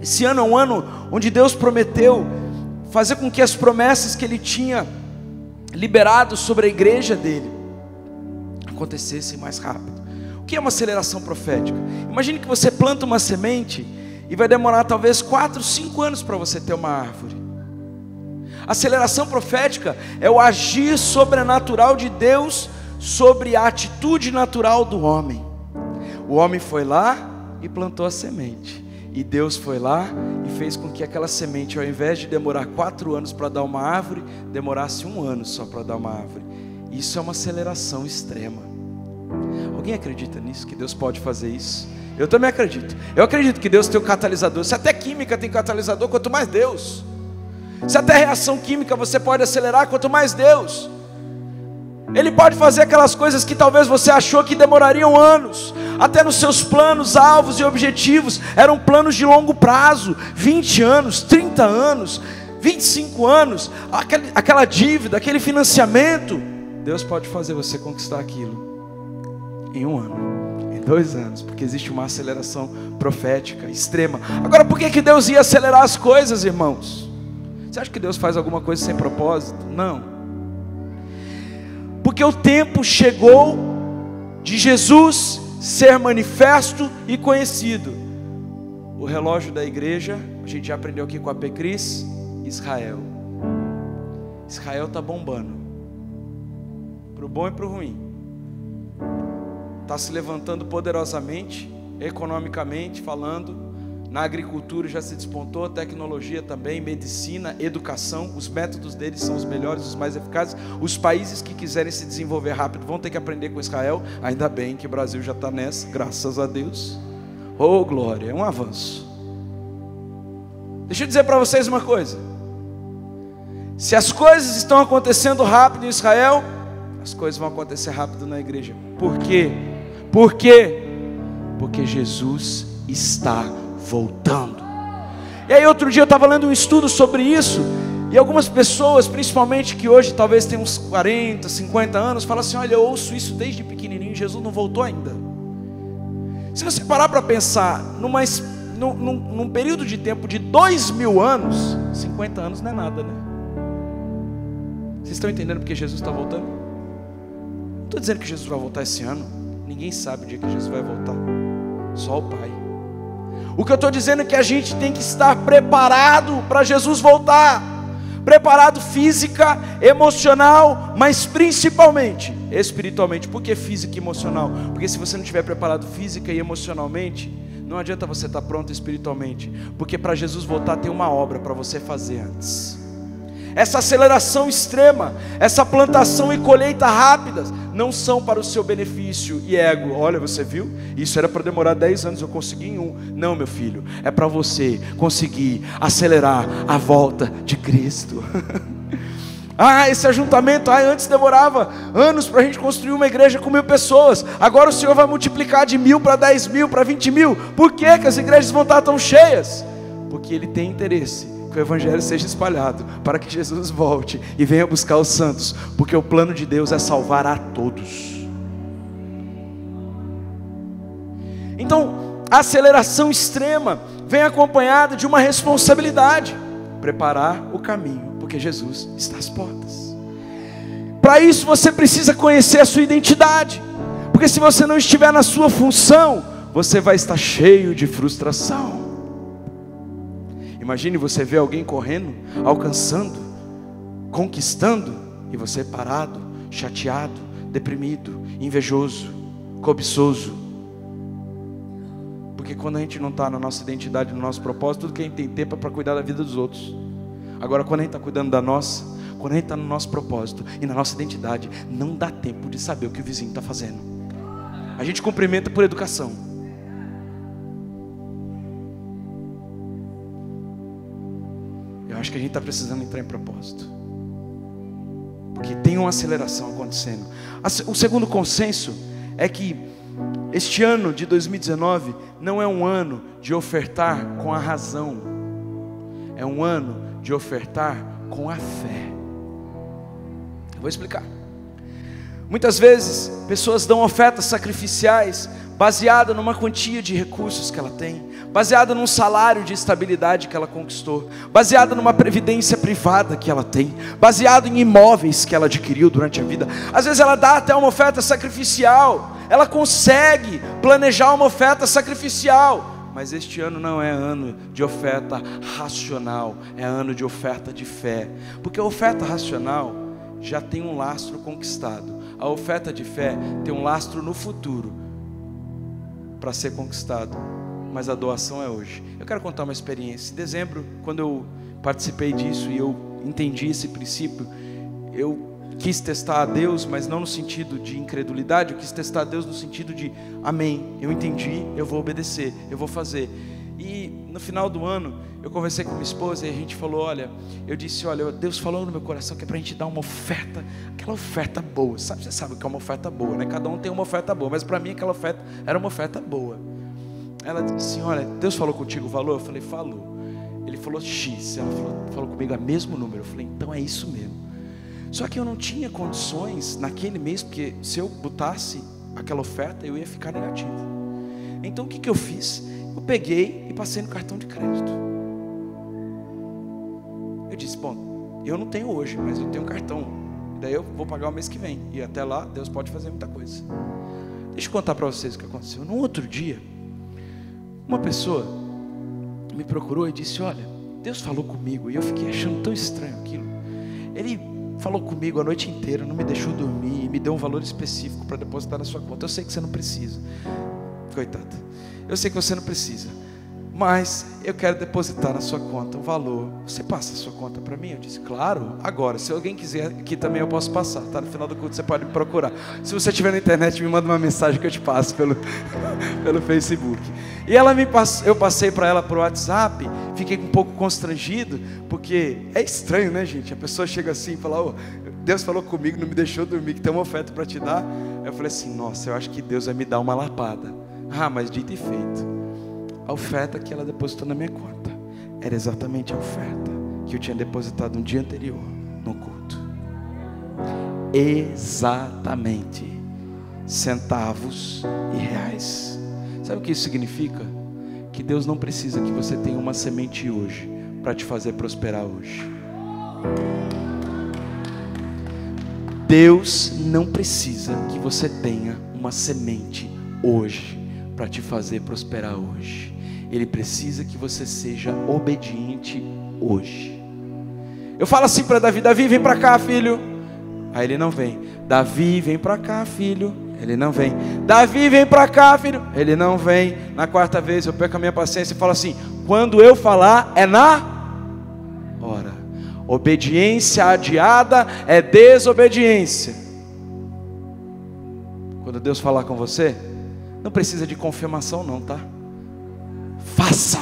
Esse ano é um ano onde Deus prometeu fazer com que as promessas que Ele tinha liberado sobre a igreja dele acontecessem mais rápido. O que é uma aceleração profética? Imagine que você planta uma semente e vai demorar talvez 4, 5 anos para você ter uma árvore. A aceleração profética é o agir sobrenatural de Deus sobre a atitude natural do homem. O homem foi lá e plantou a semente, e Deus foi lá e fez com que aquela semente, ao invés de demorar 4 anos para dar uma árvore, demorasse 1 ano só para dar uma árvore. Isso é uma aceleração extrema. Alguém acredita nisso, que Deus pode fazer isso? Eu também acredito. Eu acredito que Deus tem um catalisador. Se até química tem catalisador, quanto mais Deus. Se até reação química você pode acelerar, quanto mais Deus. Ele pode fazer aquelas coisas que talvez você achou que demorariam anos. Até nos seus planos, alvos e objetivos eram planos de longo prazo, 20 anos, 30 anos, 25 anos, aquela dívida, aquele financiamento. Deus pode fazer você conquistar aquilo em 1 ano. 2 anos, porque existe uma aceleração profética extrema. Agora, por que Deus ia acelerar as coisas, irmãos? Você acha que Deus faz alguma coisa sem propósito? Não. Porque o tempo chegou de Jesus ser manifesto e conhecido. O relógio da igreja, a gente já aprendeu aqui com a Pecris, Israel. Israel está bombando, para o bom e para o ruim. Está se levantando poderosamente, economicamente falando. Na agricultura já se despontou, tecnologia também, medicina, educação. Os métodos deles são os melhores, os mais eficazes. Os países que quiserem se desenvolver rápido vão ter que aprender com Israel. Ainda bem que o Brasil já está nessa, graças a Deus. Oh glória, é um avanço. Deixa eu dizer para vocês uma coisa. Se as coisas estão acontecendo rápido em Israel, as coisas vão acontecer rápido na igreja. Por quê? Por quê? Porque Jesus está voltando. E aí outro dia eu estava lendo um estudo sobre isso, e algumas pessoas, principalmente que hoje talvez tenham uns 40, 50 anos, falam assim: olha, eu ouço isso desde pequenininho, Jesus não voltou ainda. Se você parar para pensar num período de tempo de 2000 anos, 50 anos não é nada, né? Vocês estão entendendo porque Jesus está voltando? Não estou dizendo que Jesus vai voltar esse ano. Ninguém sabe o dia que Jesus vai voltar, só o Pai. O que eu estou dizendo é que a gente tem que estar preparado para Jesus voltar. Preparado física, emocional, mas principalmente espiritualmente. Por que física e emocional? Porque se você não estiver preparado física e emocionalmente, não adianta você estar pronto espiritualmente. Porque para Jesus voltar tem uma obra para você fazer antes. Essa aceleração extrema, essa plantação e colheita rápidas, não são para o seu benefício e ego. Olha, você viu? Isso era para demorar 10 anos, eu consegui em 1. Não, meu filho, é para você conseguir acelerar a volta de Cristo. Esse ajuntamento, antes demorava anos para a gente construir uma igreja com 1000 pessoas. Agora o Senhor vai multiplicar de 1000 para 10.000, para 20.000. Por que as igrejas vão estar tão cheias? Porque Ele tem interesse que o Evangelho seja espalhado, para que Jesus volte e venha buscar os santos, porque o plano de Deus é salvar a todos. Então, a aceleração extrema vem acompanhada de uma responsabilidade: preparar o caminho, porque Jesus está às portas. Para isso você precisa conhecer a sua identidade, porque se você não estiver na sua função, você vai estar cheio de frustração. Imagine você ver alguém correndo, alcançando, conquistando, e você parado, chateado, deprimido, invejoso, cobiçoso. Porque quando a gente não está na nossa identidade, no nosso propósito, tudo que a gente tem tempo é para cuidar da vida dos outros. Agora quando a gente está cuidando da nossa, quando a gente está no nosso propósito e na nossa identidade, não dá tempo de saber o que o vizinho está fazendo. A gente cumprimenta por educação. Eu acho que a gente está precisando entrar em propósito, porque tem uma aceleração acontecendo. O segundo consenso é que este ano de 2019 não é um ano de ofertar com a razão, é um ano de ofertar com a fé. Eu vou explicar. Muitas vezes pessoas dão ofertas sacrificiais baseada numa quantia de recursos que ela tem, baseada num salário de estabilidade que ela conquistou, baseada numa previdência privada que ela tem, baseado em imóveis que ela adquiriu durante a vida. Às vezes ela dá até uma oferta sacrificial, ela consegue planejar uma oferta sacrificial, mas este ano não é ano de oferta racional, é ano de oferta de fé, porque a oferta racional já tem um lastro conquistado, a oferta de fé tem um lastro no futuro para ser conquistado, mas a doação é hoje. Eu quero contar uma experiência. Em dezembro, quando eu participei disso e eu entendi esse princípio, eu quis testar a Deus, mas não no sentido de incredulidade, eu quis testar a Deus no sentido de amém, eu entendi, eu vou obedecer, eu vou fazer. E no final do ano, eu conversei com minha esposa e a gente falou, olha, eu disse, olha, Deus falou no meu coração que é para a gente dar uma oferta, aquela oferta boa, sabe, você sabe o que é uma oferta boa, né? Cada um tem uma oferta boa, mas para mim aquela oferta era uma oferta boa. Ela disse assim, olha, Deus falou contigo o valor? Eu falei, falou. Ele falou X, ela falou comigo o mesmo número, eu falei, então é isso mesmo. Só que eu não tinha condições naquele mês, porque se eu botasse aquela oferta, eu ia ficar negativo. Então o que eu fiz? Eu peguei e passei no cartão de crédito. Eu disse, bom, eu não tenho hoje, mas eu tenho um cartão, daí eu vou pagar o mês que vem, e até lá Deus pode fazer muita coisa. Deixa eu contar para vocês o que aconteceu. No outro dia, uma pessoa me procurou e disse, olha, Deus falou comigo, e eu fiquei achando tão estranho aquilo. Ele falou comigo a noite inteira, não me deixou dormir, e me deu um valor específico para depositar na sua conta. Eu sei que você não precisa, coitado, eu sei que você não precisa, mas eu quero depositar na sua conta um valor. Você passa a sua conta para mim? Eu disse, claro. Agora, se alguém quiser aqui também eu posso passar, tá? No final do culto você pode me procurar. Se você estiver na internet, me manda uma mensagem que eu te passo pelo Facebook. E eu passei para ela por WhatsApp. Fiquei um pouco constrangido, porque é estranho, né, gente? A pessoa chega assim e fala, Deus falou comigo, não me deixou dormir, que tem uma oferta para te dar. Eu falei assim, nossa, eu acho que Deus vai me dar uma lapada. Mas dito e feito. A oferta que ela depositou na minha conta era exatamente a oferta que eu tinha depositado no dia anterior, no culto. Exatamente. Centavos e reais. Sabe o que isso significa? Que Deus não precisa que você tenha uma semente hoje para te fazer prosperar hoje. Deus não precisa que você tenha uma semente hoje para te fazer prosperar hoje. Ele precisa que você seja obediente hoje. Eu falo assim para Davi, Davi, vem para cá, filho. Aí ele não vem. Davi, vem para cá, filho. Ele não vem. Davi, vem para cá, filho. Ele não vem. Na quarta vez eu perco a minha paciência e falo assim, quando eu falar é na hora. Obediência adiada é desobediência. Quando Deus falar com você, não precisa de confirmação não, tá? Faça.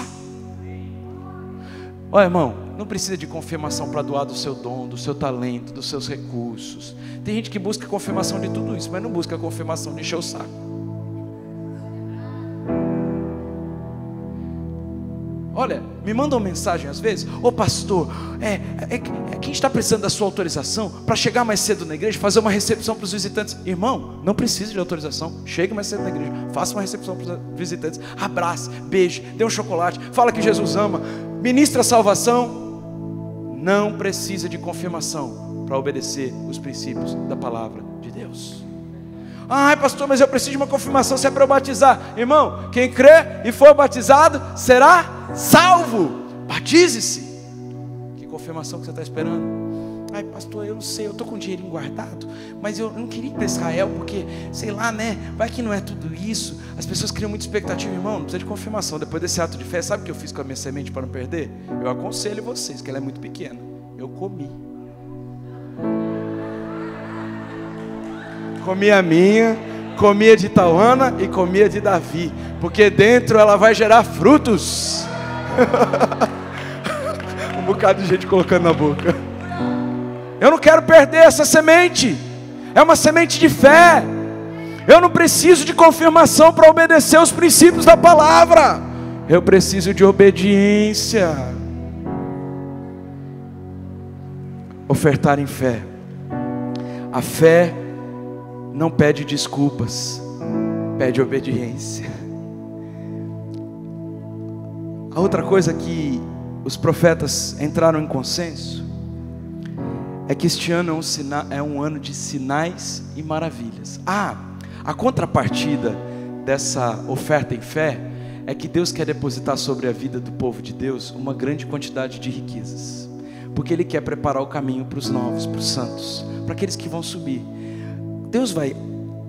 Olha, irmão, não precisa de confirmação para doar do seu dom, do seu talento, dos seus recursos. Tem gente que busca confirmação de tudo isso, mas não busca confirmação de encher o saco. Olha, me mandam mensagem às vezes, pastor, quem está precisando da sua autorização para chegar mais cedo na igreja, fazer uma recepção para os visitantes? Irmão, não precisa de autorização. Chegue mais cedo na igreja, faça uma recepção para os visitantes, abrace, beije, dê um chocolate, fala que Jesus ama, ministra a salvação. Não precisa de confirmação para obedecer os princípios da palavra de Deus. Pastor, mas eu preciso de uma confirmação se é para eu batizar. Irmão, quem crê e for batizado será salvo. Batize-se. Que confirmação que você está esperando? Pastor, eu não sei, eu estou com dinheirinho guardado, mas eu não queria ir para Israel, porque, sei lá, né, vai que não é tudo isso. As pessoas criam muita expectativa. Irmão, não precisa de confirmação. Depois desse ato de fé, sabe o que eu fiz com a minha semente para não perder? Eu aconselho vocês, que ela é muito pequena. Eu comi a minha, comia de Tauana e comia de Davi, porque dentro ela vai gerar frutos. Um bocado de gente colocando na boca. Eu não quero perder essa semente. É uma semente de fé. Eu não preciso de confirmação para obedecer os princípios da palavra. Eu preciso de obediência. Ofertar em fé. A fé não pede desculpas, pede obediência. A outra coisa que os profetas entraram em consenso é que este ano é um ano de sinais e maravilhas. A contrapartida dessa oferta em fé é que Deus quer depositar sobre a vida do povo de Deus uma grande quantidade de riquezas, porque Ele quer preparar o caminho para os novos, para os santos, para aqueles que vão subir. Deus vai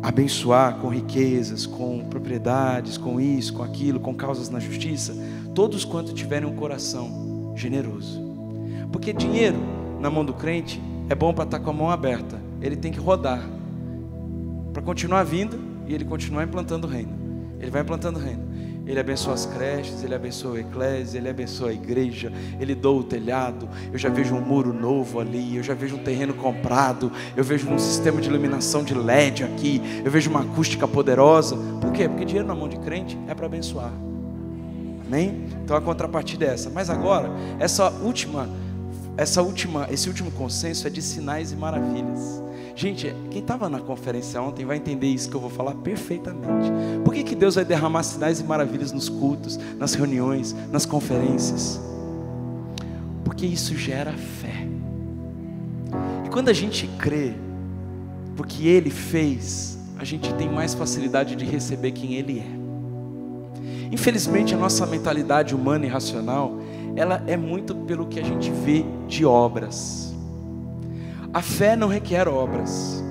abençoar com riquezas, com propriedades, com isso, com aquilo, com causas na justiça, todos quanto tiverem um coração generoso. Porque dinheiro na mão do crente é bom para estar com a mão aberta. Ele tem que rodar para continuar vindo e ele continuar implantando o reino. Ele vai implantando o reino. Ele abençoa as creches, Ele abençoa a eclésia, Ele abençoa a igreja, Ele doa o telhado. Eu já vejo um muro novo ali, eu já vejo um terreno comprado, eu vejo um sistema de iluminação de LED aqui, eu vejo uma acústica poderosa. Por quê? Porque dinheiro na mão de crente é para abençoar. Amém? Então a contrapartida é essa. Mas agora, esse último consenso é de sinais e maravilhas. Gente, quem estava na conferência ontem vai entender isso que eu vou falar perfeitamente. Por que Deus vai derramar sinais e maravilhas nos cultos, nas reuniões, nas conferências? Porque isso gera fé. E quando a gente crê, porque Ele fez, a gente tem mais facilidade de receber quem Ele é. Infelizmente a nossa mentalidade humana e racional, ela é muito pelo que a gente vê de obras. A fé não requer obras,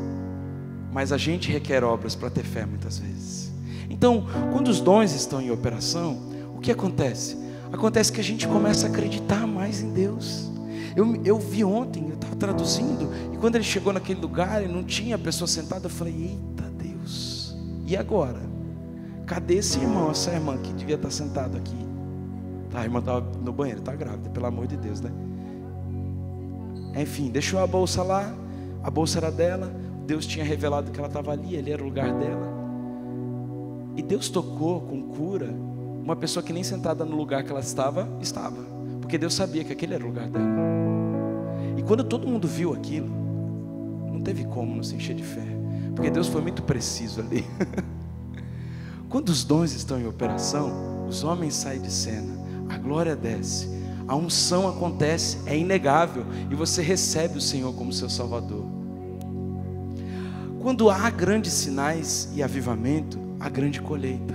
mas a gente requer obras para ter fé muitas vezes. Então, quando os dons estão em operação, o que acontece? acontece que a gente começa a acreditar mais em Deus. Eu vi ontem, eu estava traduzindo, e quando ele chegou naquele lugar e não tinha a pessoa sentada, eu falei: eita Deus, e agora? Cadê esse irmão, essa irmã que devia estar sentado aqui? A irmã estava no banheiro, está grávida, pelo amor de Deus, né? Enfim, deixou a bolsa lá, a bolsa era dela, Deus tinha revelado que ela estava ali, ele era o lugar dela. E Deus tocou com cura uma pessoa que nem sentada no lugar que ela estava, porque Deus sabia que aquele era o lugar dela. E quando todo mundo viu aquilo, não teve como não se encher de fé, porque Deus foi muito preciso ali. Quando os dons estão em operação, os homens saem de cena, a glória desce, a unção acontece, é inegável, e você recebe o Senhor como seu Salvador. Quando há grandes sinais e avivamento, há grande colheita.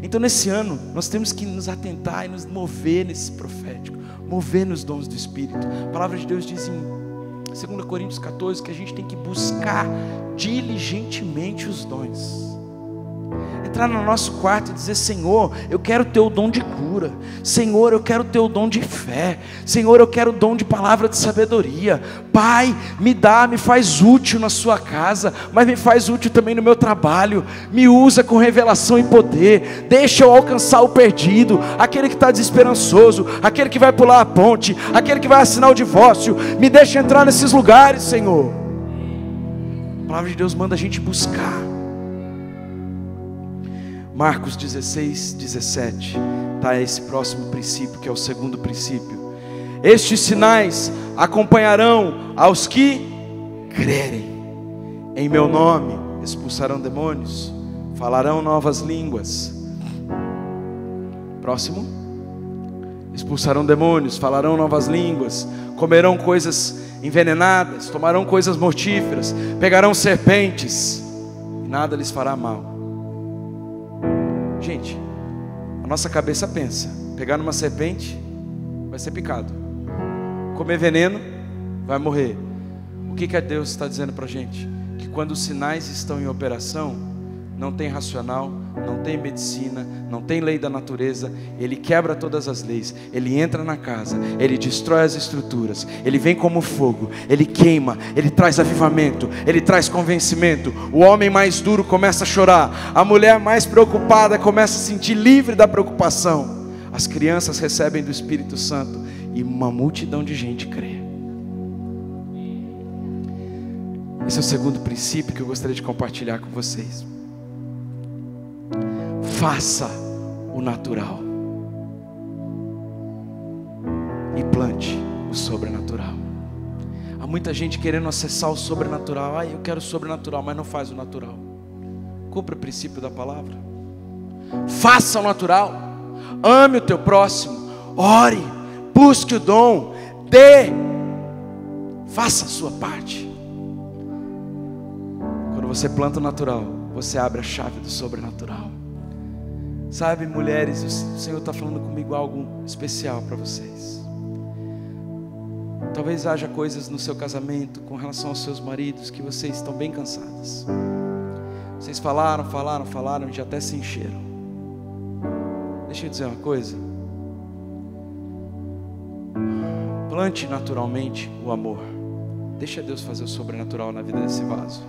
Então nesse ano, nós temos que nos atentar e nos mover nesse profético, mover nos dons do Espírito. A palavra de Deus diz em 2 Coríntios 14, que a gente tem que buscar diligentemente os dons. Entrar no nosso quarto e dizer: Senhor, eu quero o teu dom de cura. Senhor, eu quero o teu dom de fé. Senhor, eu quero o dom de palavra de sabedoria. Pai, me faz útil na sua casa, mas me faz útil também no meu trabalho. Me usa com revelação e poder. Deixa eu alcançar o perdido, aquele que está desesperançoso, aquele que vai pular a ponte, aquele que vai assinar o divórcio. Me deixa entrar nesses lugares, Senhor. A palavra de Deus manda a gente buscar. Marcos 16, 17, está esse próximo princípio, que é o segundo princípio. Estes sinais acompanharão aos que crerem. Em meu nome expulsarão demônios, falarão novas línguas. Próximo. Expulsarão demônios, falarão novas línguas, comerão coisas envenenadas, tomarão coisas mortíferas, pegarão serpentes, e nada lhes fará mal. Gente, a nossa cabeça pensa: pegar numa serpente, vai ser picado. Comer veneno, vai morrer. O que Deus está dizendo para a gente? Que quando os sinais estão em operação, não tem racional, não tem medicina, não tem lei da natureza. Ele quebra todas as leis, ele entra na casa, ele destrói as estruturas, ele vem como fogo, ele queima, ele traz avivamento, ele traz convencimento. O homem mais duro começa a chorar, a mulher mais preocupada começa a se sentir livre da preocupação, as crianças recebem do Espírito Santo e uma multidão de gente crê. Esse é o segundo princípio que eu gostaria de compartilhar com vocês. Faça o natural e plante o sobrenatural. Há muita gente querendo acessar o sobrenatural. Eu quero o sobrenatural, mas não faz o natural. Cumpra o princípio da palavra. Faça o natural. Ame o teu próximo. Ore, busque o dom, dê, faça a sua parte. Quando você planta o natural, você abre a chave do sobrenatural. Sabe, mulheres, o Senhor está falando comigo algo especial para vocês. Talvez haja coisas no seu casamento com relação aos seus maridos que vocês estão bem cansadas. Vocês falaram e já até se encheram. Deixa eu dizer uma coisa. Plante naturalmente o amor. Deixa Deus fazer o sobrenatural na vida desse vaso.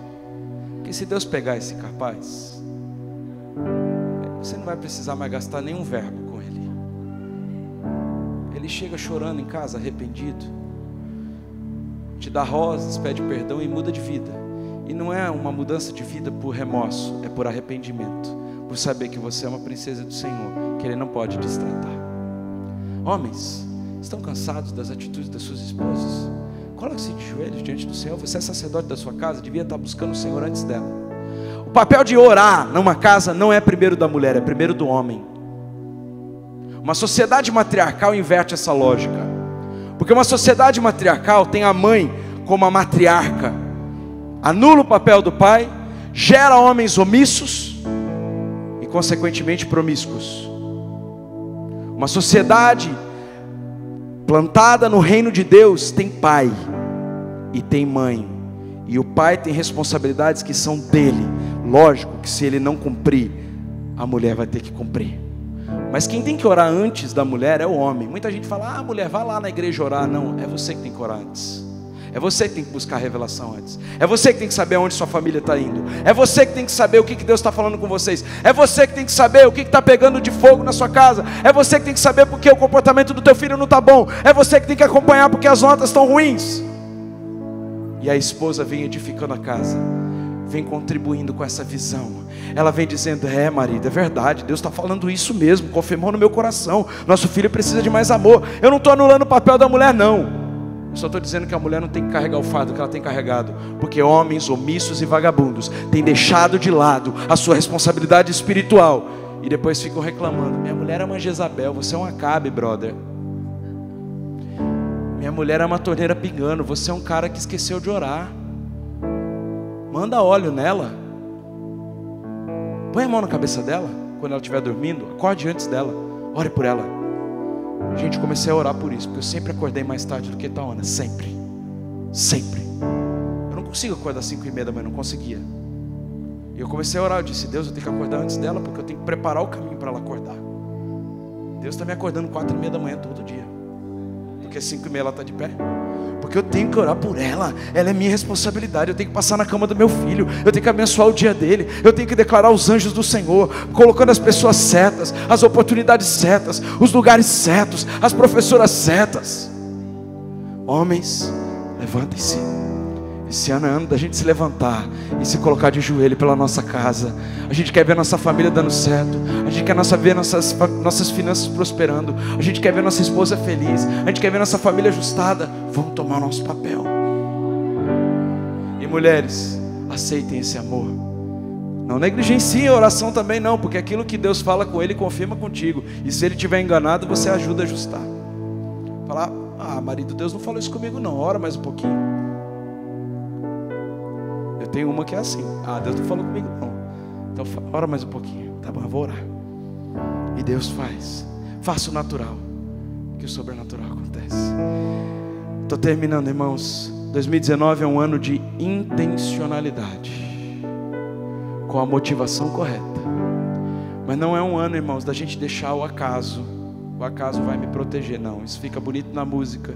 Porque se Deus pegar esse capaz, você não vai precisar mais gastar nenhum verbo com ele. Ele chega chorando em casa, arrependido, te dá rosas, pede perdão e muda de vida. E não é uma mudança de vida por remorso, é por arrependimento, por saber que você é uma princesa do Senhor, que Ele não pode destratar. Homens, estão cansados das atitudes das suas esposas? Coloque-se de joelhos diante do Senhor. Você é sacerdote da sua casa, devia estar buscando o Senhor antes dela. O papel de orar numa casa não é primeiro da mulher, é primeiro do homem. Uma sociedade matriarcal inverte essa lógica, porque uma sociedade matriarcal tem a mãe como a matriarca, anula o papel do pai, gera homens omissos e consequentemente promíscuos. Uma sociedade plantada no reino de Deus tem pai e tem mãe, e o pai tem responsabilidades que são dele. Lógico que se ele não cumprir, a mulher vai ter que cumprir. Mas quem tem que orar antes da mulher é o homem. Muita gente fala, mulher, vai lá na igreja orar. Não, é você que tem que orar antes. É você que tem que buscar a revelação antes. É você que tem que saber aonde sua família está indo. É você que tem que saber o que Deus está falando com vocês. É você que tem que saber o que está pegando de fogo na sua casa. É você que tem que saber porque o comportamento do teu filho não está bom. É você que tem que acompanhar porque as notas estão ruins. E a esposa vem edificando a casa, vem contribuindo com essa visão. Ela vem dizendo, marido, é verdade, Deus está falando isso mesmo, confirmou no meu coração, nosso filho precisa de mais amor. Eu não estou anulando o papel da mulher, não. Eu só estou dizendo que a mulher não tem que carregar o fardo que ela tem carregado, porque homens omissos e vagabundos têm deixado de lado a sua responsabilidade espiritual, e depois ficam reclamando, minha mulher é uma Jezabel, você é um Acabe, brother. Minha mulher é uma torneira pingando, você é um cara que esqueceu de orar. Manda óleo nela. Põe a mão na cabeça dela, quando ela estiver dormindo, acorde antes dela, ore por ela. Gente, comecei a orar por isso, porque eu sempre acordei mais tarde do que Tawana, sempre. Eu não consigo acordar às 5h30 da manhã, não conseguia. E eu comecei a orar, eu disse, Deus, eu tenho que acordar antes dela, porque eu tenho que preparar o caminho para ela acordar. Deus está me acordando 4h30 da manhã todo dia, porque às 5h30 ela está de pé. Porque eu tenho que orar por ela, ela é minha responsabilidade. Eu tenho que passar na cama do meu filho, eu tenho que abençoar o dia dele, eu tenho que declarar os anjos do Senhor, colocando as pessoas certas, as oportunidades certas, os lugares certos, as professoras certas. Homens, levantem-se. Esse ano é ano da gente se levantar e se colocar de joelho pela nossa casa. A gente quer ver nossa família dando certo. A gente quer ver nossas finanças prosperando. A gente quer ver nossa esposa feliz. A gente quer ver nossa família ajustada. Vamos tomar o nosso papel. E mulheres, aceitem esse amor. Não negligenciem a oração também não, porque aquilo que Deus fala com ele, confirma contigo. E se ele estiver enganado, você ajuda a ajustar. Falar, marido, Deus não falou isso comigo não, ora mais um pouquinho. Eu tenho uma que é assim, Deus não falou comigo não, então ora mais um pouquinho. Tá bom, eu vou orar. E Deus faça o natural, que o sobrenatural acontece. Estou terminando, irmãos. 2019 é um ano de intencionalidade, com a motivação correta. Mas não é um ano, irmãos, da gente deixar o acaso vai me proteger, não. Isso fica bonito na música,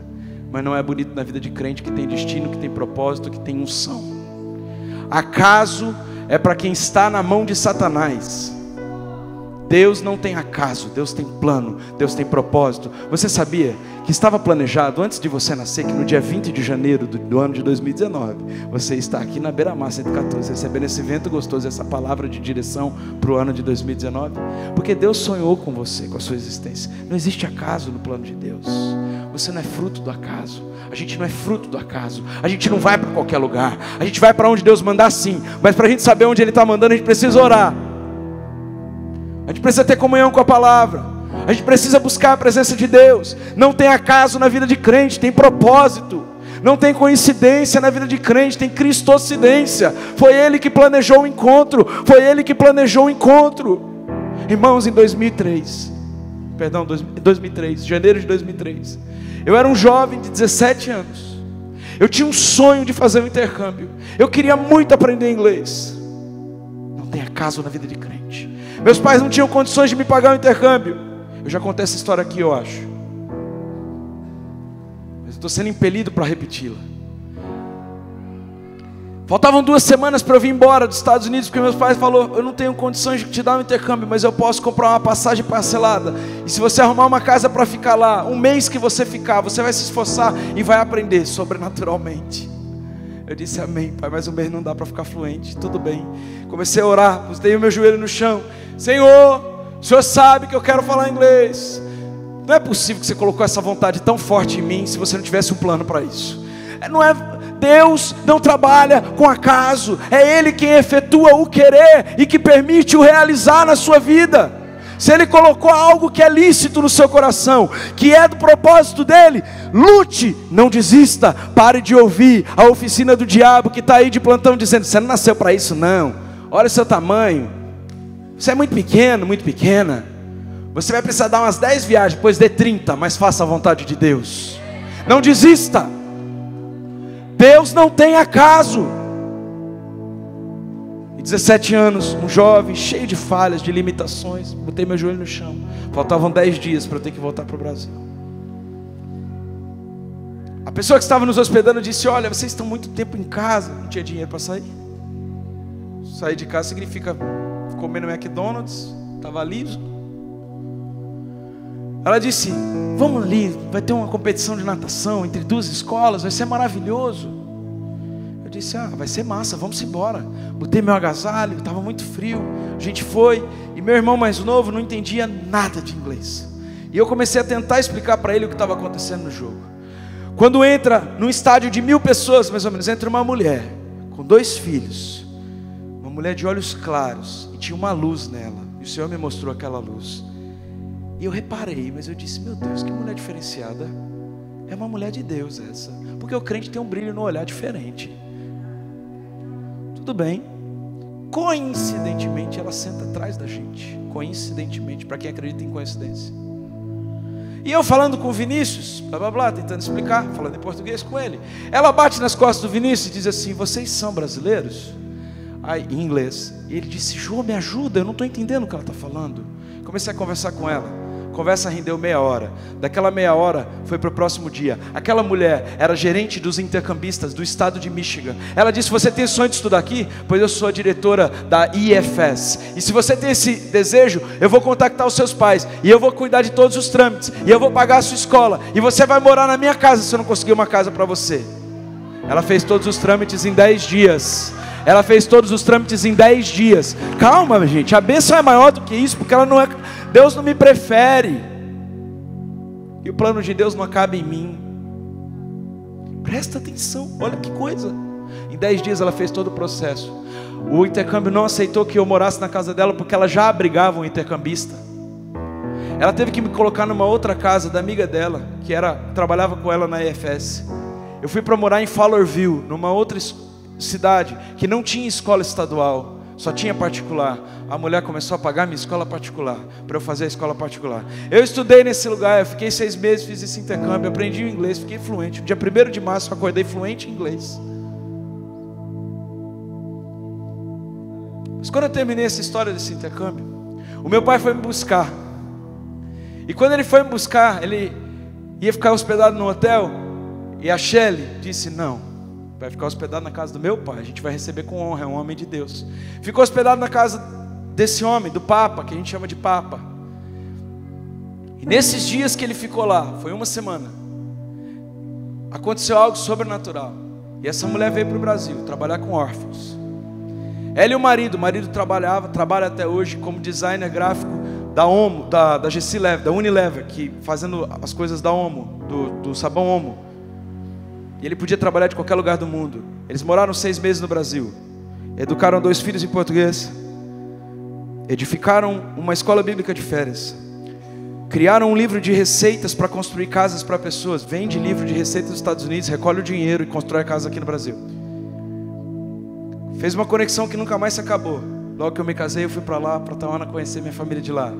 mas não é bonito na vida de crente que tem destino, que tem propósito, que tem unção. Acaso é para quem está na mão de Satanás. Deus não tem acaso, Deus tem plano, Deus tem propósito. Você sabia que estava planejado antes de você nascer, que no dia 20 de janeiro do ano de 2019, você está aqui na Beira-Mar 114, recebendo esse vento gostoso, essa palavra de direção para o ano de 2019? Porque Deus sonhou com você, com a sua existência. Não existe acaso no plano de Deus. Você não é fruto do acaso. A gente não é fruto do acaso. A gente não vai para qualquer lugar. A gente vai para onde Deus mandar, sim. Mas para a gente saber onde Ele está mandando, a gente precisa orar. A gente precisa ter comunhão com a palavra. A gente precisa buscar a presença de Deus. Não tem acaso na vida de crente, tem propósito. Não tem coincidência na vida de crente, tem cristocidência. Foi Ele que planejou o encontro. Foi Ele que planejou o encontro. Irmãos, em 2003, janeiro de 2003, eu era um jovem de 17 anos. Eu tinha um sonho de fazer um intercâmbio. Eu queria muito aprender inglês. Não tem acaso na vida de crente. Meus pais não tinham condições de me pagar o intercâmbio. Eu já contei essa história aqui, eu acho, mas estou sendo impelido para repeti-la. Faltavam 2 semanas para eu vir embora dos Estados Unidos, porque meus pais falaram, eu não tenho condições de te dar um intercâmbio, mas eu posso comprar uma passagem parcelada. E se você arrumar uma casa para ficar lá, um mês que você ficar, você vai se esforçar e vai aprender sobrenaturalmente. Eu disse, amém, pai, mas um mês não dá para ficar fluente. Tudo bem. Comecei a orar, postei o meu joelho no chão. Senhor, o Senhor sabe que eu quero falar inglês. Não é possível que você colocou essa vontade tão forte em mim, se você não tivesse um plano para isso. Deus não trabalha com acaso. É Ele quem efetua o querer e que permite o realizar na sua vida. Se Ele colocou algo que é lícito no seu coração, que é do propósito dEle, lute, não desista. Pare de ouvir a oficina do diabo que está aí de plantão dizendo, você não nasceu para isso não, olha o seu tamanho, você é muito pequeno, muito pequena, você vai precisar dar umas 10 viagens, depois dê 30, mas faça a vontade de Deus. Não desista. Deus não tem acaso. E 17 anos, um jovem cheio de falhas, de limitações, botei meu joelho no chão. Faltavam 10 dias para eu ter que voltar para o Brasil. A pessoa que estava nos hospedando disse: olha, vocês estão muito tempo em casa. Não tinha dinheiro para sair. Sair de casa significa comer no McDonald's. Estava liso. Ela disse: vamos ali, vai ter uma competição de natação entre 2 escolas, vai ser maravilhoso. Eu disse: vai ser massa, vamos embora. Botei meu agasalho, estava muito frio. A gente foi, e meu irmão mais novo não entendia nada de inglês. E eu comecei a tentar explicar para ele o que estava acontecendo no jogo. Quando entra num estádio de 1000 pessoas, mais ou menos, entra uma mulher com 2 filhos, uma mulher de olhos claros, e tinha uma luz nela, e o Senhor me mostrou aquela luz. E eu reparei, mas eu disse: meu Deus, que mulher diferenciada. É uma mulher de Deus essa, porque o crente tem um brilho no olhar diferente. Tudo bem. Coincidentemente ela senta atrás da gente. Coincidentemente, para quem acredita em coincidência. E eu falando com o Vinícius, blá blá blá, tentando explicar, falando em português com ele. Ela bate nas costas do Vinícius e diz assim: vocês são brasileiros? Aí, em inglês. E ele disse: João, me ajuda, eu não estou entendendo o que ela está falando. Comecei a conversar com ela. A conversa rendeu meia hora. Daquela meia hora foi para o próximo dia. Aquela mulher era gerente dos intercambistas do estado de Michigan. Ela disse: você tem sonho de estudar aqui? Pois eu sou a diretora da IFS. E se você tem esse desejo, eu vou contactar os seus pais. E eu vou cuidar de todos os trâmites. E eu vou pagar a sua escola. E você vai morar na minha casa se eu não conseguir uma casa para você. Ela fez todos os trâmites em 10 dias. Ela fez todos os trâmites em 10 dias. Calma, gente, a bênção é maior do que isso, porque ela não é... Deus não me prefere. E o plano de Deus não acaba em mim. Presta atenção, olha que coisa. Em 10 dias ela fez todo o processo. O intercâmbio não aceitou que eu morasse na casa dela, porque ela já abrigava um intercambista. Ela teve que me colocar numa outra casa da amiga dela, que trabalhava com ela na IFS. Eu fui para morar em Fowlerville, numa outra cidade que não tinha escola estadual, só tinha particular. A mulher começou a pagar minha escola particular, para eu fazer a escola particular. Eu estudei nesse lugar, eu fiquei 6 meses, fiz esse intercâmbio, aprendi o inglês, fiquei fluente. No dia 1º de março eu acordei fluente em inglês. Mas quando eu terminei essa história desse intercâmbio, o meu pai foi me buscar. E quando ele foi me buscar, ele ia ficar hospedado no hotel, e a Shelly disse: não, vai ficar hospedado na casa do meu pai, a gente vai receber com honra, é um homem de Deus. Ficou hospedado na casa desse homem, do Papa, que a gente chama de Papa. E nesses dias que ele ficou lá, foi 1 semana, aconteceu algo sobrenatural. E essa mulher veio para o Brasil trabalhar com órfãos. Ela e o marido trabalha até hoje como designer gráfico da Omo, da GC Lever, da Unilever, que fazendo as coisas da Omo, do sabão Omo. E ele podia trabalhar de qualquer lugar do mundo. Eles moraram 6 meses no Brasil. Educaram 2 filhos em português. Edificaram uma escola bíblica de férias. Criaram um livro de receitas para construir casas para pessoas. Vende livro de receitas dos Estados Unidos, recolhe o dinheiro e constrói casa aqui no Brasil. Fez uma conexão que nunca mais se acabou. Logo que eu me casei, eu fui para lá, para Tawana, conhecer minha família de lá.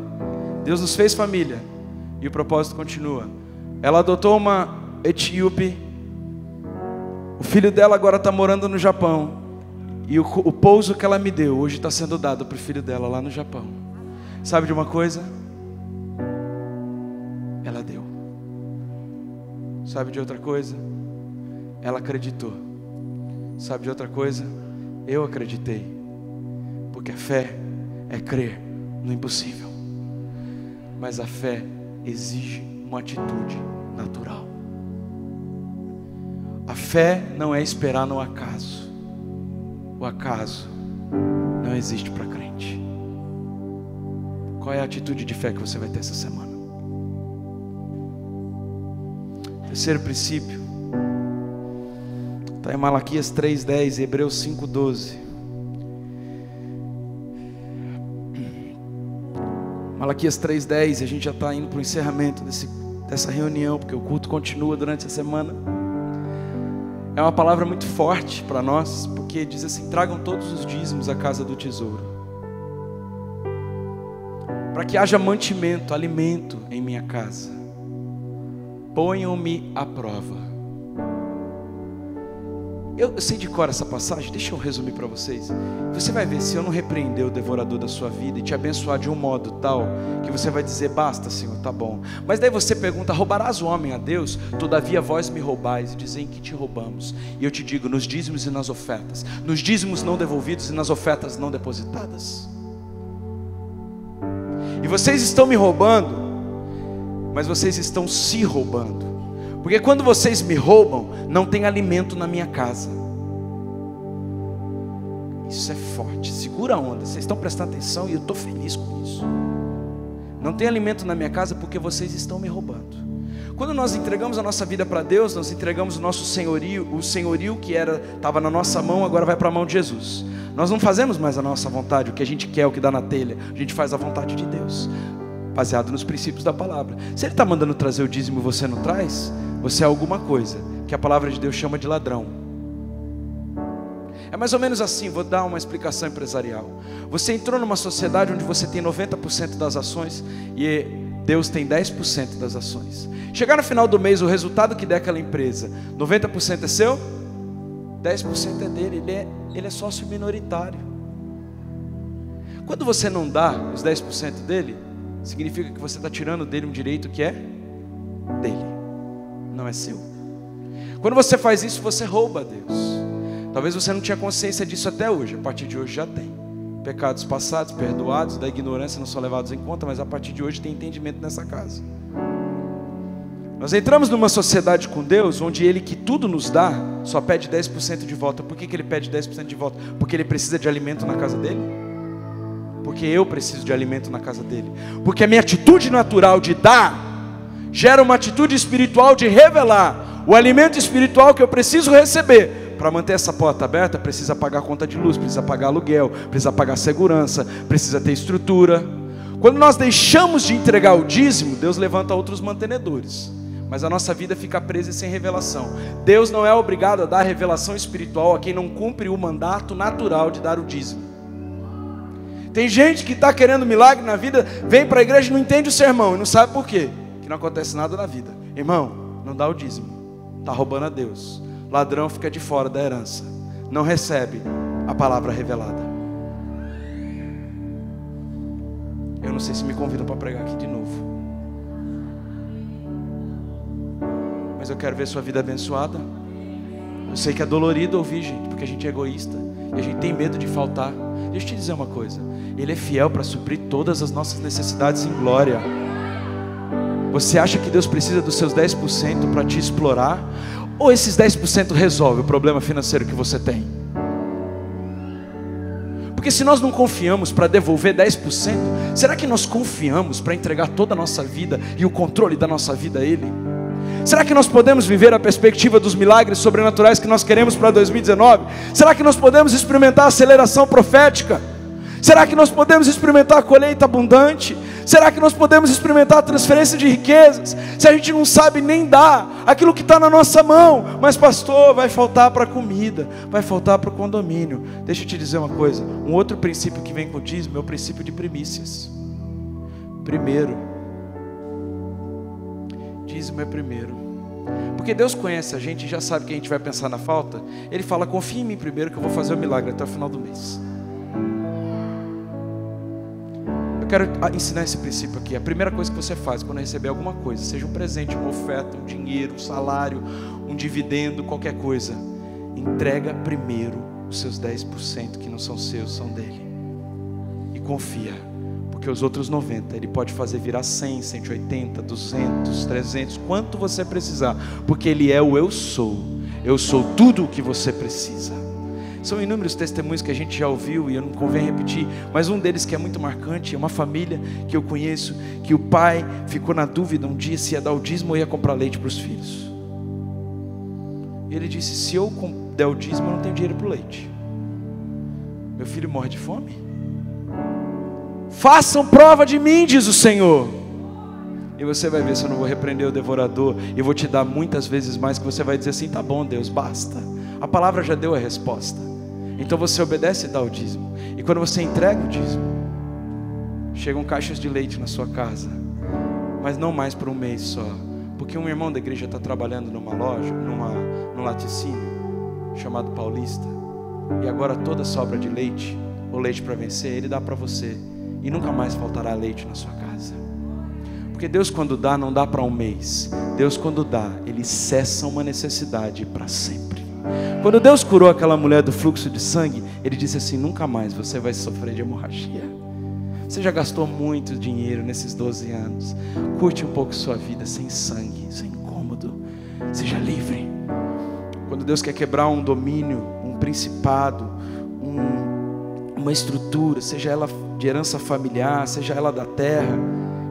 Deus nos fez família. E o propósito continua. Ela adotou uma etíope. O filho dela agora está morando no Japão. E o pouso que ela me deu hoje está sendo dado para o filho dela lá no Japão. Sabe de uma coisa? Ela deu. Sabe de outra coisa? Ela acreditou. Sabe de outra coisa? Eu acreditei. Porque a fé é crer no impossível. Mas a fé exige uma atitude natural. A fé não é esperar no acaso. O acaso não existe para crente. Qual é a atitude de fé que você vai ter essa semana? Terceiro princípio está em Malaquias 3:10 e Hebreus 5:12. Malaquias 3:10, a gente já está indo para o encerramento dessa reunião, porque o culto continua durante a semana. É uma palavra muito forte para nós, porque diz assim: tragam todos os dízimos à casa do tesouro, para que haja mantimento, alimento em minha casa. Ponham-me à prova Eu sei de cor essa passagem, deixa eu resumir para vocês. Você vai ver, se eu não repreender o devorador da sua vida e te abençoar de um modo tal, que você vai dizer, basta Senhor, tá bom. Mas daí você pergunta, roubarás o homem a Deus? Todavia vós me roubais, e dizem que te roubamos. E eu te digo, nos dízimos e nas ofertas, nos dízimos não devolvidos e nas ofertas não depositadas. E vocês estão me roubando, mas vocês estão se roubando. Porque quando vocês me roubam, não tem alimento na minha casa. Isso é forte, segura a onda. Vocês estão prestando atenção e eu estou feliz com isso. Não tem alimento na minha casa porque vocês estão me roubando. Quando nós entregamos a nossa vida para Deus, nós entregamos o nosso senhorio. O senhorio que estava na nossa mão, agora vai para a mão de Jesus. Nós não fazemos mais a nossa vontade, o que a gente quer, o que dá na telha. A gente faz a vontade de Deus, baseado nos princípios da palavra. Se Ele está mandando trazer o dízimo e você não traz, você é alguma coisa que a palavra de Deus chama de ladrão. É mais ou menos assim, vou dar uma explicação empresarial. Você entrou numa sociedade onde você tem 90% das ações e Deus tem 10% das ações. Chegar no final do mês, o resultado que der aquela empresa, 90% é seu, 10% é dele, ele é sócio minoritário. Quando você não dá os 10% dele, significa que você está tirando dele um direito que é dele, não é seu. Quando você faz isso, você rouba a Deus. Talvez você não tinha consciência disso até hoje, a partir de hoje já tem. Pecados passados, perdoados, da ignorância não são levados em conta, mas a partir de hoje tem entendimento nessa casa. Nós entramos numa sociedade com Deus, onde Ele que tudo nos dá, só pede 10% de volta. Por que Ele pede 10% de volta? Porque Ele precisa de alimento na casa dele? Porque eu preciso de alimento na casa dele. Porque a minha atitude natural de dar, gera uma atitude espiritual de revelar o alimento espiritual que eu preciso receber. Para manter essa porta aberta, precisa pagar a conta de luz, precisa pagar aluguel, precisa pagar segurança, precisa ter estrutura. Quando nós deixamos de entregar o dízimo, Deus levanta outros mantenedores, mas a nossa vida fica presa e sem revelação. Deus não é obrigado a dar revelação espiritual a quem não cumpre o mandato natural de dar o dízimo. Tem gente que está querendo milagre na vida, vem para a igreja e não entende o sermão, e não sabe por quê, que não acontece nada na vida. Irmão, não dá o dízimo, está roubando a Deus. Ladrão fica de fora da herança, não recebe a palavra revelada. Eu não sei se me convidam para pregar aqui de novo, mas eu quero ver sua vida abençoada. Eu sei que é dolorido ouvir, gente, porque a gente é egoísta e a gente tem medo de faltar. Deixa eu te dizer uma coisa, Ele é fiel para suprir todas as nossas necessidades em glória. Você acha que Deus precisa dos seus 10% para te explorar? Ou esses 10% resolve o problema financeiro que você tem? Porque se nós não confiamos para devolver 10%, será que nós confiamos para entregar toda a nossa vida e o controle da nossa vida a Ele? Será que nós podemos viver a perspectiva dos milagres sobrenaturais que nós queremos para 2019? Será que nós podemos experimentar a aceleração profética? Será que nós podemos experimentar a colheita abundante? Será que nós podemos experimentar a transferência de riquezas? Se a gente não sabe nem dar aquilo que está na nossa mão. Mas pastor, vai faltar para a comida, vai faltar para o condomínio. Deixa eu te dizer uma coisa, um outro princípio que vem com o dízimo é o princípio de primícias. Primeiro, dízimo é primeiro. Porque Deus conhece a gente e já sabe que a gente vai pensar na falta. Ele fala, confia em mim primeiro que eu vou fazer o milagre até o final do mês. Quero ensinar esse princípio aqui. A primeira coisa que você faz quando receber alguma coisa, seja um presente, uma oferta, um dinheiro, um salário, um dividendo, qualquer coisa, entrega primeiro os seus 10% que não são seus, são dele. E confia, porque os outros 90% Ele pode fazer virar 100, 180, 200, 300, quanto você precisar, porque Ele é o eu sou tudo o que você precisa. São inúmeros testemunhos que a gente já ouviu e eu não convém repetir, mas um deles que é muito marcante é uma família que eu conheço, que o pai ficou na dúvida um dia se ia dar o dízimo ou ia comprar leite para os filhos. E ele disse, se eu der o dízimo eu não tenho dinheiro para o leite, meu filho morre de fome. Façam prova de mim, diz o Senhor, e você vai ver se eu não vou repreender o devorador, e eu vou te dar muitas vezes mais, que você vai dizer assim, tá bom Deus, basta, a palavra já deu a resposta. Então você obedece e dá o dízimo. E quando você entrega o dízimo, chegam caixas de leite na sua casa, mas não mais por um mês só, porque um irmão da igreja está trabalhando numa loja, num laticínio, chamado Paulista, e agora toda sobra de leite, ou leite para vencer, Ele dá para você, e nunca mais faltará leite na sua casa. Porque Deus, quando dá, não dá para um mês. Deus, quando dá, Ele cessa uma necessidade para sempre. Quando Deus curou aquela mulher do fluxo de sangue, Ele disse assim: nunca mais você vai sofrer de hemorragia. Você já gastou muito dinheiro nesses 12 anos. Curte um pouco sua vida sem sangue, sem incômodo. Seja livre. Quando Deus quer quebrar um domínio, um principado, uma estrutura, seja ela de herança familiar, seja ela da terra,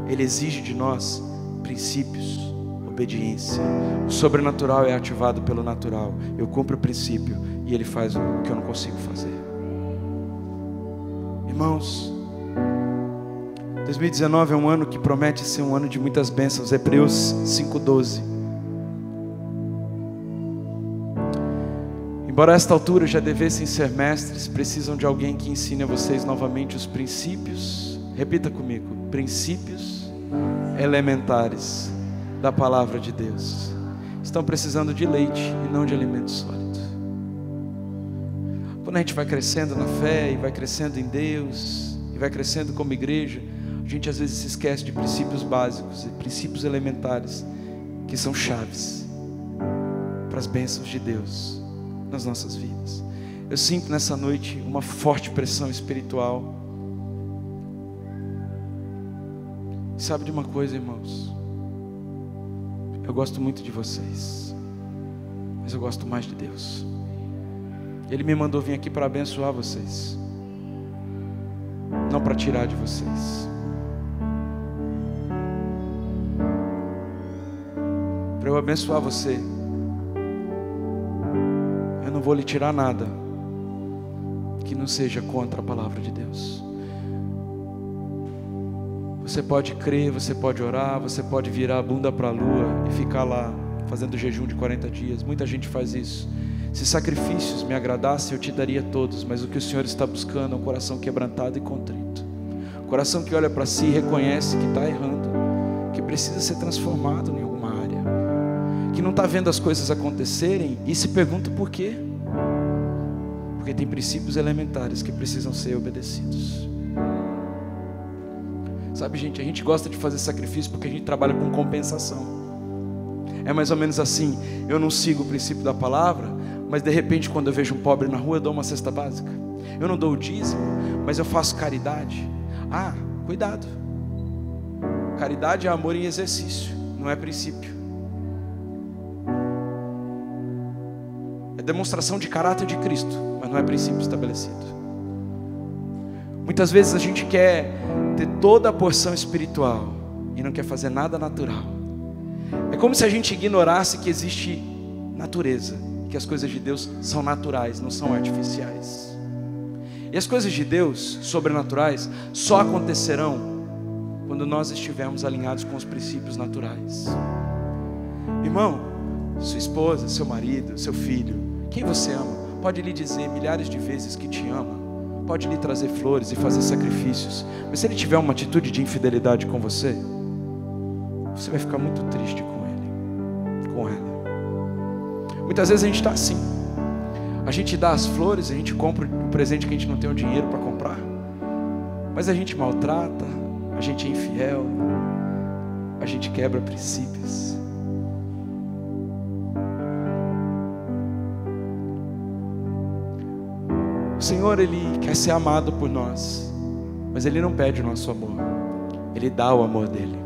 Ele exige de nós princípios, obediência. O sobrenatural é ativado pelo natural. Eu cumpro o princípio e Ele faz o que eu não consigo fazer. Irmãos, 2019 é um ano que promete ser um ano de muitas bênçãos. Hebreus 5:12. Embora a esta altura já devessem ser mestres, precisam de alguém que ensine a vocês novamente os princípios. Repita comigo: princípios elementares da palavra de Deus. Estão precisando de leite e não de alimento sólido. Quando a gente vai crescendo na fé e vai crescendo em Deus e vai crescendo como igreja, a gente às vezes se esquece de princípios básicos e princípios elementares que são chaves para as bênçãos de Deus nas nossas vidas. Eu sinto nessa noite uma forte pressão espiritual. Sabe de uma coisa, irmãos? Eu gosto muito de vocês, mas eu gosto mais de Deus. Ele me mandou vir aqui para abençoar vocês, não para tirar de vocês. Para eu abençoar você, eu não vou lhe tirar nada que não seja contra a palavra de Deus. Você pode crer, você pode orar, você pode virar a bunda para a lua e ficar lá fazendo jejum de 40 dias. Muita gente faz isso. Se sacrifícios me agradassem, eu te daria todos, mas o que o Senhor está buscando é um coração quebrantado e contrito. Um coração que olha para si e reconhece que está errando, que precisa ser transformado em alguma área, que não está vendo as coisas acontecerem e se pergunta por quê. Porque tem princípios elementares que precisam ser obedecidos. Sabe, gente, a gente gosta de fazer sacrifício porque a gente trabalha com compensação. É mais ou menos assim: eu não sigo o princípio da palavra, mas de repente quando eu vejo um pobre na rua eu dou uma cesta básica. Eu não dou o dízimo, mas eu faço caridade. Ah, cuidado. Caridade é amor em exercício, não é princípio. É demonstração de caráter de Cristo, mas não é princípio estabelecido. Muitas vezes a gente quer ter toda a porção espiritual e não quer fazer nada natural. É como se a gente ignorasse que existe natureza, que as coisas de Deus são naturais, não são artificiais. E as coisas de Deus, sobrenaturais, só acontecerão quando nós estivermos alinhados com os princípios naturais. Irmão, sua esposa, seu marido, seu filho, quem você ama, pode lhe dizer milhares de vezes que te ama, pode lhe trazer flores e fazer sacrifícios, mas se ele tiver uma atitude de infidelidade com você, você vai ficar muito triste com ele, com ela. Muitas vezes a gente está assim, a gente dá as flores, a gente compra o presente que a gente não tem o dinheiro para comprar, mas a gente maltrata, a gente é infiel, a gente quebra princípios. O Senhor, Ele quer ser amado por nós, mas Ele não pede o nosso amor, Ele dá o amor dEle.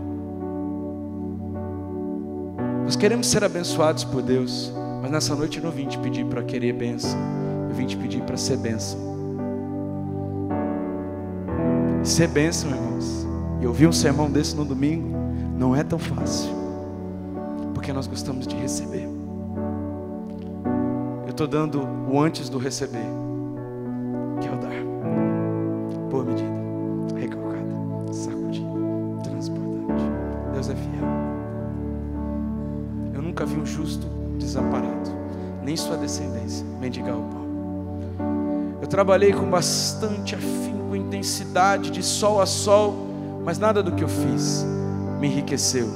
Nós queremos ser abençoados por Deus, mas nessa noite eu não vim te pedir para querer bênção, eu vim te pedir para ser bênção. E ser bênção, irmãos, e ouvir um sermão desse no domingo não é tão fácil, porque nós gostamos de receber. Eu estou dando o antes do receber, que é o dar, por medida, recalcada, sacudida, transbordante. Deus é fiel. Eu nunca vi um justo desamparado, nem sua descendência mendigar o pão. Eu trabalhei com bastante afinco, intensidade, de sol a sol, mas nada do que eu fiz me enriqueceu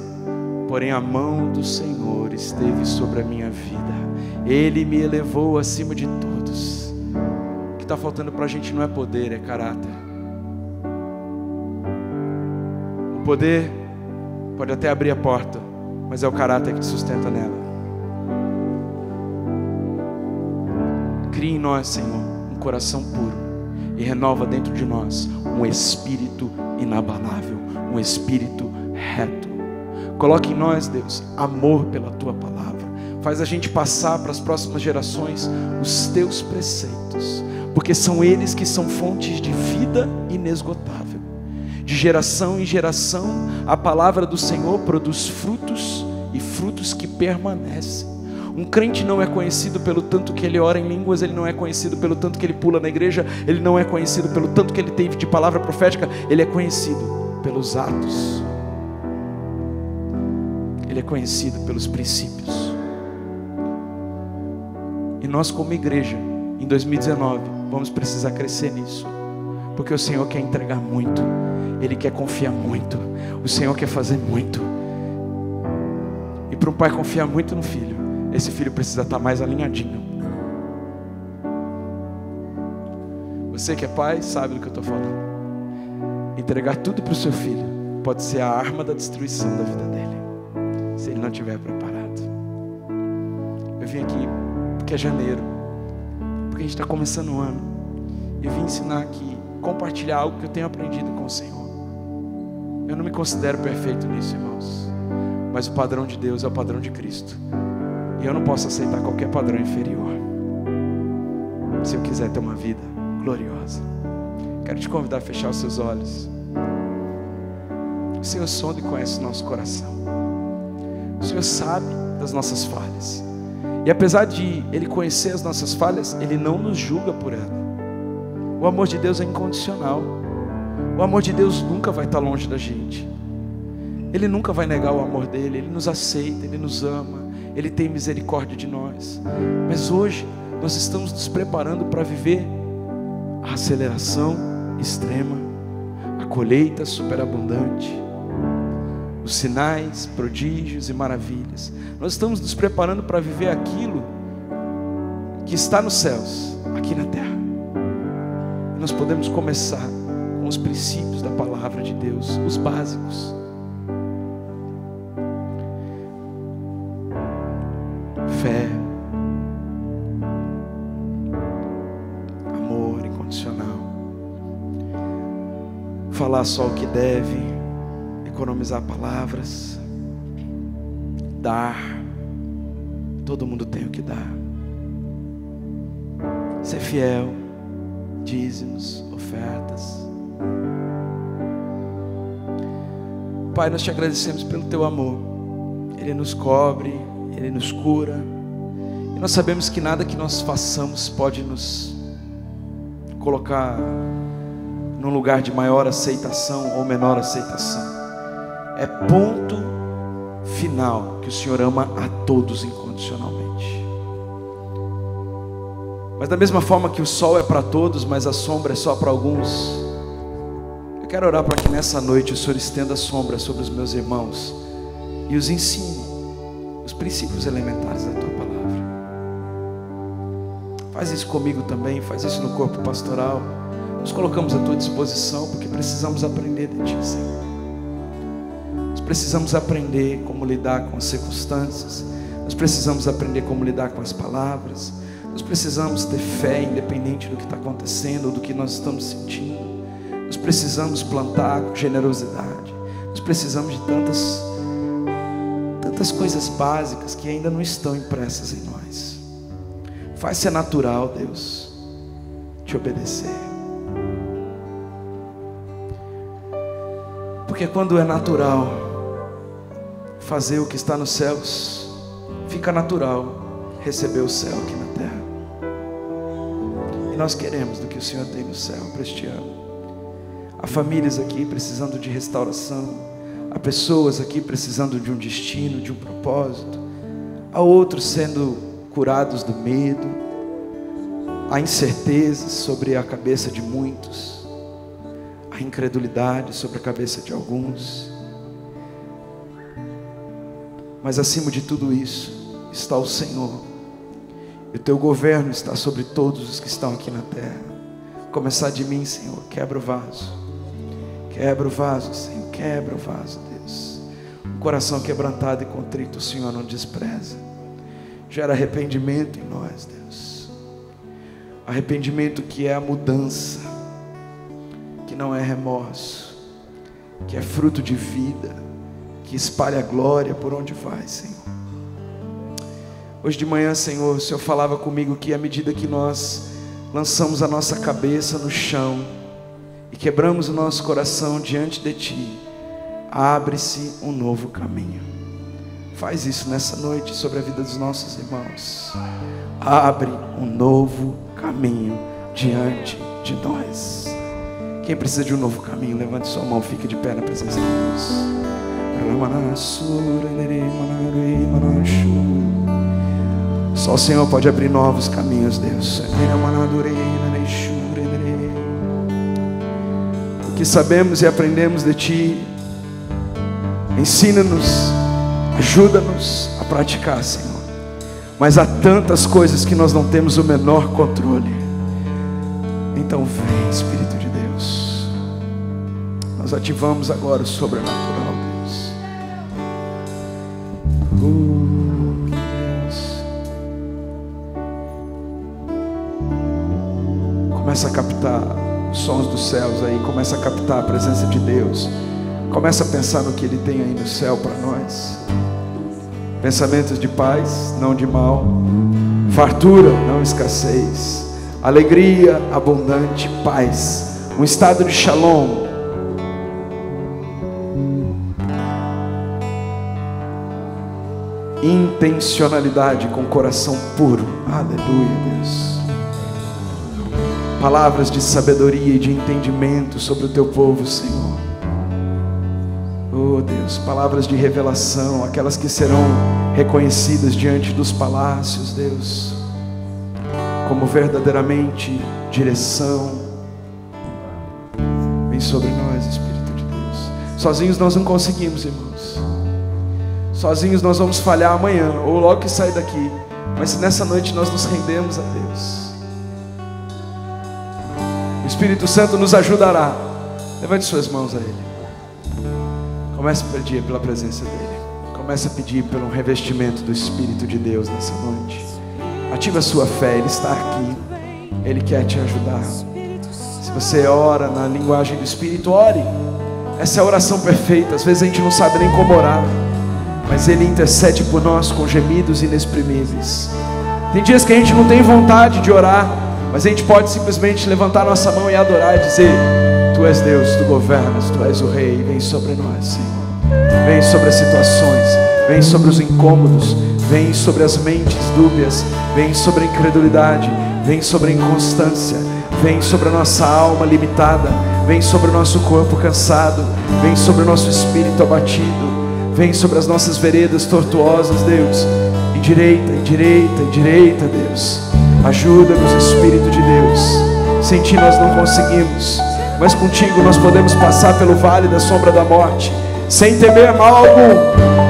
porém a mão do Senhor esteve sobre a minha vida. Ele me elevou acima de todos. O que está faltando para a gente não é poder, é caráter. O poder pode até abrir a porta, mas é o caráter que te sustenta nela. Cria em nós, Senhor, um coração puro e renova dentro de nós um espírito inabalável, um espírito reto. Coloque em nós, Deus, amor pela Tua palavra. Faz a gente passar para as próximas gerações os Teus preceitos, porque são eles que são fontes de vida inesgotável. De geração em geração, a palavra do Senhor produz frutos, e frutos que permanecem. Um crente não é conhecido pelo tanto que ele ora em línguas, ele não é conhecido pelo tanto que ele pula na igreja, ele não é conhecido pelo tanto que ele teve de palavra profética, ele é conhecido pelos atos. Ele é conhecido pelos princípios. E nós, como igreja, em 2019, vamos precisar crescer nisso, porque o Senhor quer entregar muito, Ele quer confiar muito, o Senhor quer fazer muito. E para um pai confiar muito no filho, esse filho precisa estar mais alinhadinho. Você que é pai sabe do que eu estou falando. Entregar tudo para o seu filho pode ser a arma da destruição da vida dele, se ele não estiver preparado. Eu vim aqui porque é janeiro, porque a gente está começando o ano. Eu vim ensinar aqui, compartilhar algo que eu tenho aprendido com o Senhor. Eu não me considero perfeito nisso, irmãos, mas o padrão de Deus é o padrão de Cristo, e eu não posso aceitar qualquer padrão inferior, se eu quiser ter uma vida gloriosa. Quero te convidar a fechar os seus olhos. O Senhor sonda e conhece o nosso coração. O Senhor sabe das nossas falhas, e apesar de Ele conhecer as nossas falhas, Ele não nos julga por ela. O amor de Deus é incondicional. O amor de Deus nunca vai estar longe da gente. Ele nunca vai negar o amor dele. Ele nos aceita, Ele nos ama, Ele tem misericórdia de nós. Mas hoje nós estamos nos preparando para viver a aceleração extrema, a colheita superabundante, os sinais, prodígios e maravilhas. Nós estamos nos preparando para viver aquilo que está nos céus, aqui na terra. E nós podemos começar com os princípios da palavra de Deus, os básicos. Fé, amor incondicional, falar só o que deve, economizar palavras, dar, todo mundo tem o que dar, ser fiel, dízimos, ofertas. Pai, nós te agradecemos pelo teu amor. Ele nos cobre, Ele nos cura, e nós sabemos que nada que nós façamos pode nos colocar num lugar de maior aceitação ou menor aceitação. É ponto final que o Senhor ama a todos incondicionalmente. Mas da mesma forma que o sol é para todos, mas a sombra é só para alguns, eu quero orar para que nessa noite o Senhor estenda a sombra sobre os meus irmãos e os ensine os princípios elementares da Tua palavra. Faz isso comigo também, faz isso no corpo pastoral. Nos colocamos à Tua disposição, porque precisamos aprender de Ti, Senhor. Nós precisamos aprender como lidar com as circunstâncias, nós precisamos aprender como lidar com as palavras, nós precisamos ter fé independente do que está acontecendo ou do que nós estamos sentindo. Nós precisamos plantar com generosidade. Nós precisamos de tantas coisas básicas que ainda não estão impressas em nós. Faz ser natural, Deus, te obedecer. Porque quando é natural fazer o que está nos céus, fica natural receber o céu aqui na terra. E nós queremos do que o Senhor tem no céu para este ano. Há famílias aqui precisando de restauração, há pessoas aqui precisando de um destino, de um propósito, há outros sendo curados do medo, há incertezas sobre a cabeça de muitos, há incredulidade sobre a cabeça de alguns. Mas acima de tudo isso está o Senhor. E o teu governo está sobre todos os que estão aqui na terra. Começar de mim, Senhor. Quebra o vaso. Quebra o vaso, Senhor. Quebra o vaso, Deus. Um coração quebrantado e contrito o Senhor não despreza. Gera arrependimento em nós, Deus. Arrependimento que é a mudança, que não é remorso, que é fruto de vida, que espalha a glória por onde vai, Senhor. Hoje de manhã, Senhor, o Senhor falava comigo que à medida que nós lançamos a nossa cabeça no chão e quebramos o nosso coração diante de Ti, abre-se um novo caminho. Faz isso nessa noite sobre a vida dos nossos irmãos. Abre um novo caminho diante de nós. Quem precisa de um novo caminho, levante sua mão, fique de pé na presença de Deus. Só o Senhor pode abrir novos caminhos, Deus. O que sabemos e aprendemos de Ti, ensina-nos, ajuda-nos a praticar, Senhor. Mas há tantas coisas que nós não temos o menor controle. Então vem, Espírito de Deus. Nós ativamos agora o sobrenatural, Deus. Deus. Começa a captar os sons dos céus aí. Começa a captar a presença de Deus. Começa a pensar no que Ele tem aí no céu para nós. Pensamentos de paz, não de mal. Fartura, não escassez. Alegria abundante, paz. Um estado de shalom. Intencionalidade com coração puro. Aleluia, Deus. Palavras de sabedoria e de entendimento sobre o Teu povo, Senhor. Oh Deus, palavras de revelação, aquelas que serão reconhecidas diante dos palácios, Deus, como verdadeiramente direção. Vem sobre nós, Espírito de Deus. Sozinhos nós não conseguimos, irmãos. Sozinhos nós vamos falhar amanhã, ou logo que sair daqui. Mas se nessa noite nós nos rendemos a Deus, o Espírito Santo nos ajudará. Levante suas mãos a Ele. Comece a pedir pela presença dEle. Comece a pedir pelo revestimento do Espírito de Deus nessa noite. Ativa a sua fé, Ele está aqui. Ele quer te ajudar. Se você ora na linguagem do Espírito, ore. Essa é a oração perfeita. Às vezes a gente não sabe nem como orar, mas Ele intercede por nós com gemidos inexprimíveis. Tem dias que a gente não tem vontade de orar, mas a gente pode simplesmente levantar nossa mão e adorar e dizer: Tu és Deus, Tu governas, Tu és o Rei. Vem sobre nós, Senhor. Vem sobre as situações, vem sobre os incômodos, vem sobre as mentes dúbias, vem sobre a incredulidade, vem sobre a inconstância, vem sobre a nossa alma limitada, vem sobre o nosso corpo cansado, vem sobre o nosso espírito abatido, vem sobre as nossas veredas tortuosas, Deus. Endireita, endireita, endireita, Deus. Ajuda-nos, Espírito de Deus. Sem Ti nós não conseguimos, mas contigo nós podemos passar pelo vale da sombra da morte, sem temer mal algum,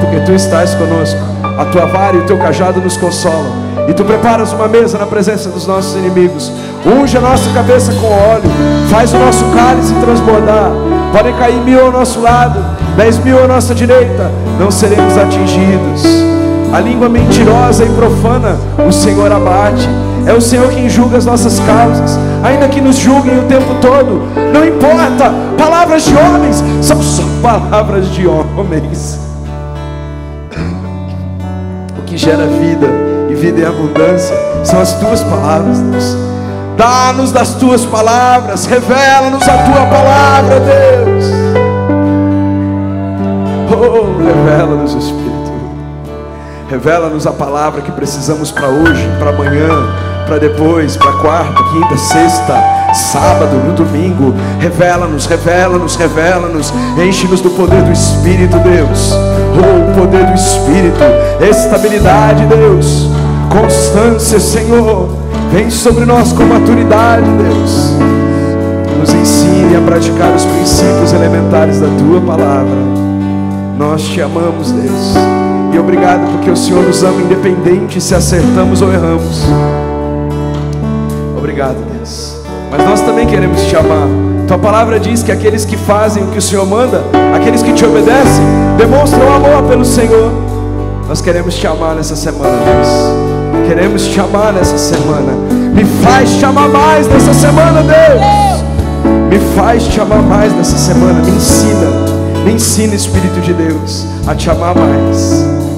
porque Tu estás conosco. A Tua vara e o Teu cajado nos consolam, e Tu preparas uma mesa na presença dos nossos inimigos. Unge a nossa cabeça com óleo, faz o nosso cálice transbordar. Podem cair 1000 ao nosso lado, 10.000 à nossa direita, não seremos atingidos. A língua mentirosa e profana o Senhor abate. É o Senhor quem julga as nossas causas. Ainda que nos julguem o tempo todo, não importa. Palavras de homens são só palavras de homens. O que gera vida e vida em abundância são as Tuas palavras, Deus. Dá-nos das Tuas palavras, revela-nos a Tua palavra, Deus. Oh, revela-nos, Espírito. Revela-nos a palavra que precisamos para hoje, para amanhã, para depois, para quarta, quinta, sexta, sábado, no domingo. Revela-nos, revela-nos, revela-nos. Enche-nos do poder do Espírito, Deus. Oh, o poder do Espírito. Estabilidade, Deus. Constância, Senhor. Vem sobre nós com maturidade, Deus. Nos ensine a praticar os princípios elementares da Tua palavra. Nós Te amamos, Deus. E eu obrigado porque o Senhor nos ama independente se acertamos ou erramos. Obrigado, Deus. Mas nós também queremos te amar. Tua palavra diz que aqueles que fazem o que o Senhor manda, aqueles que te obedecem, demonstram amor pelo Senhor. Nós queremos te amar nessa semana, Deus. Queremos te amar nessa semana. Me faz te amar mais nessa semana, Deus. Me faz te amar mais nessa semana. Me ensina, Espírito de Deus, a te amar mais.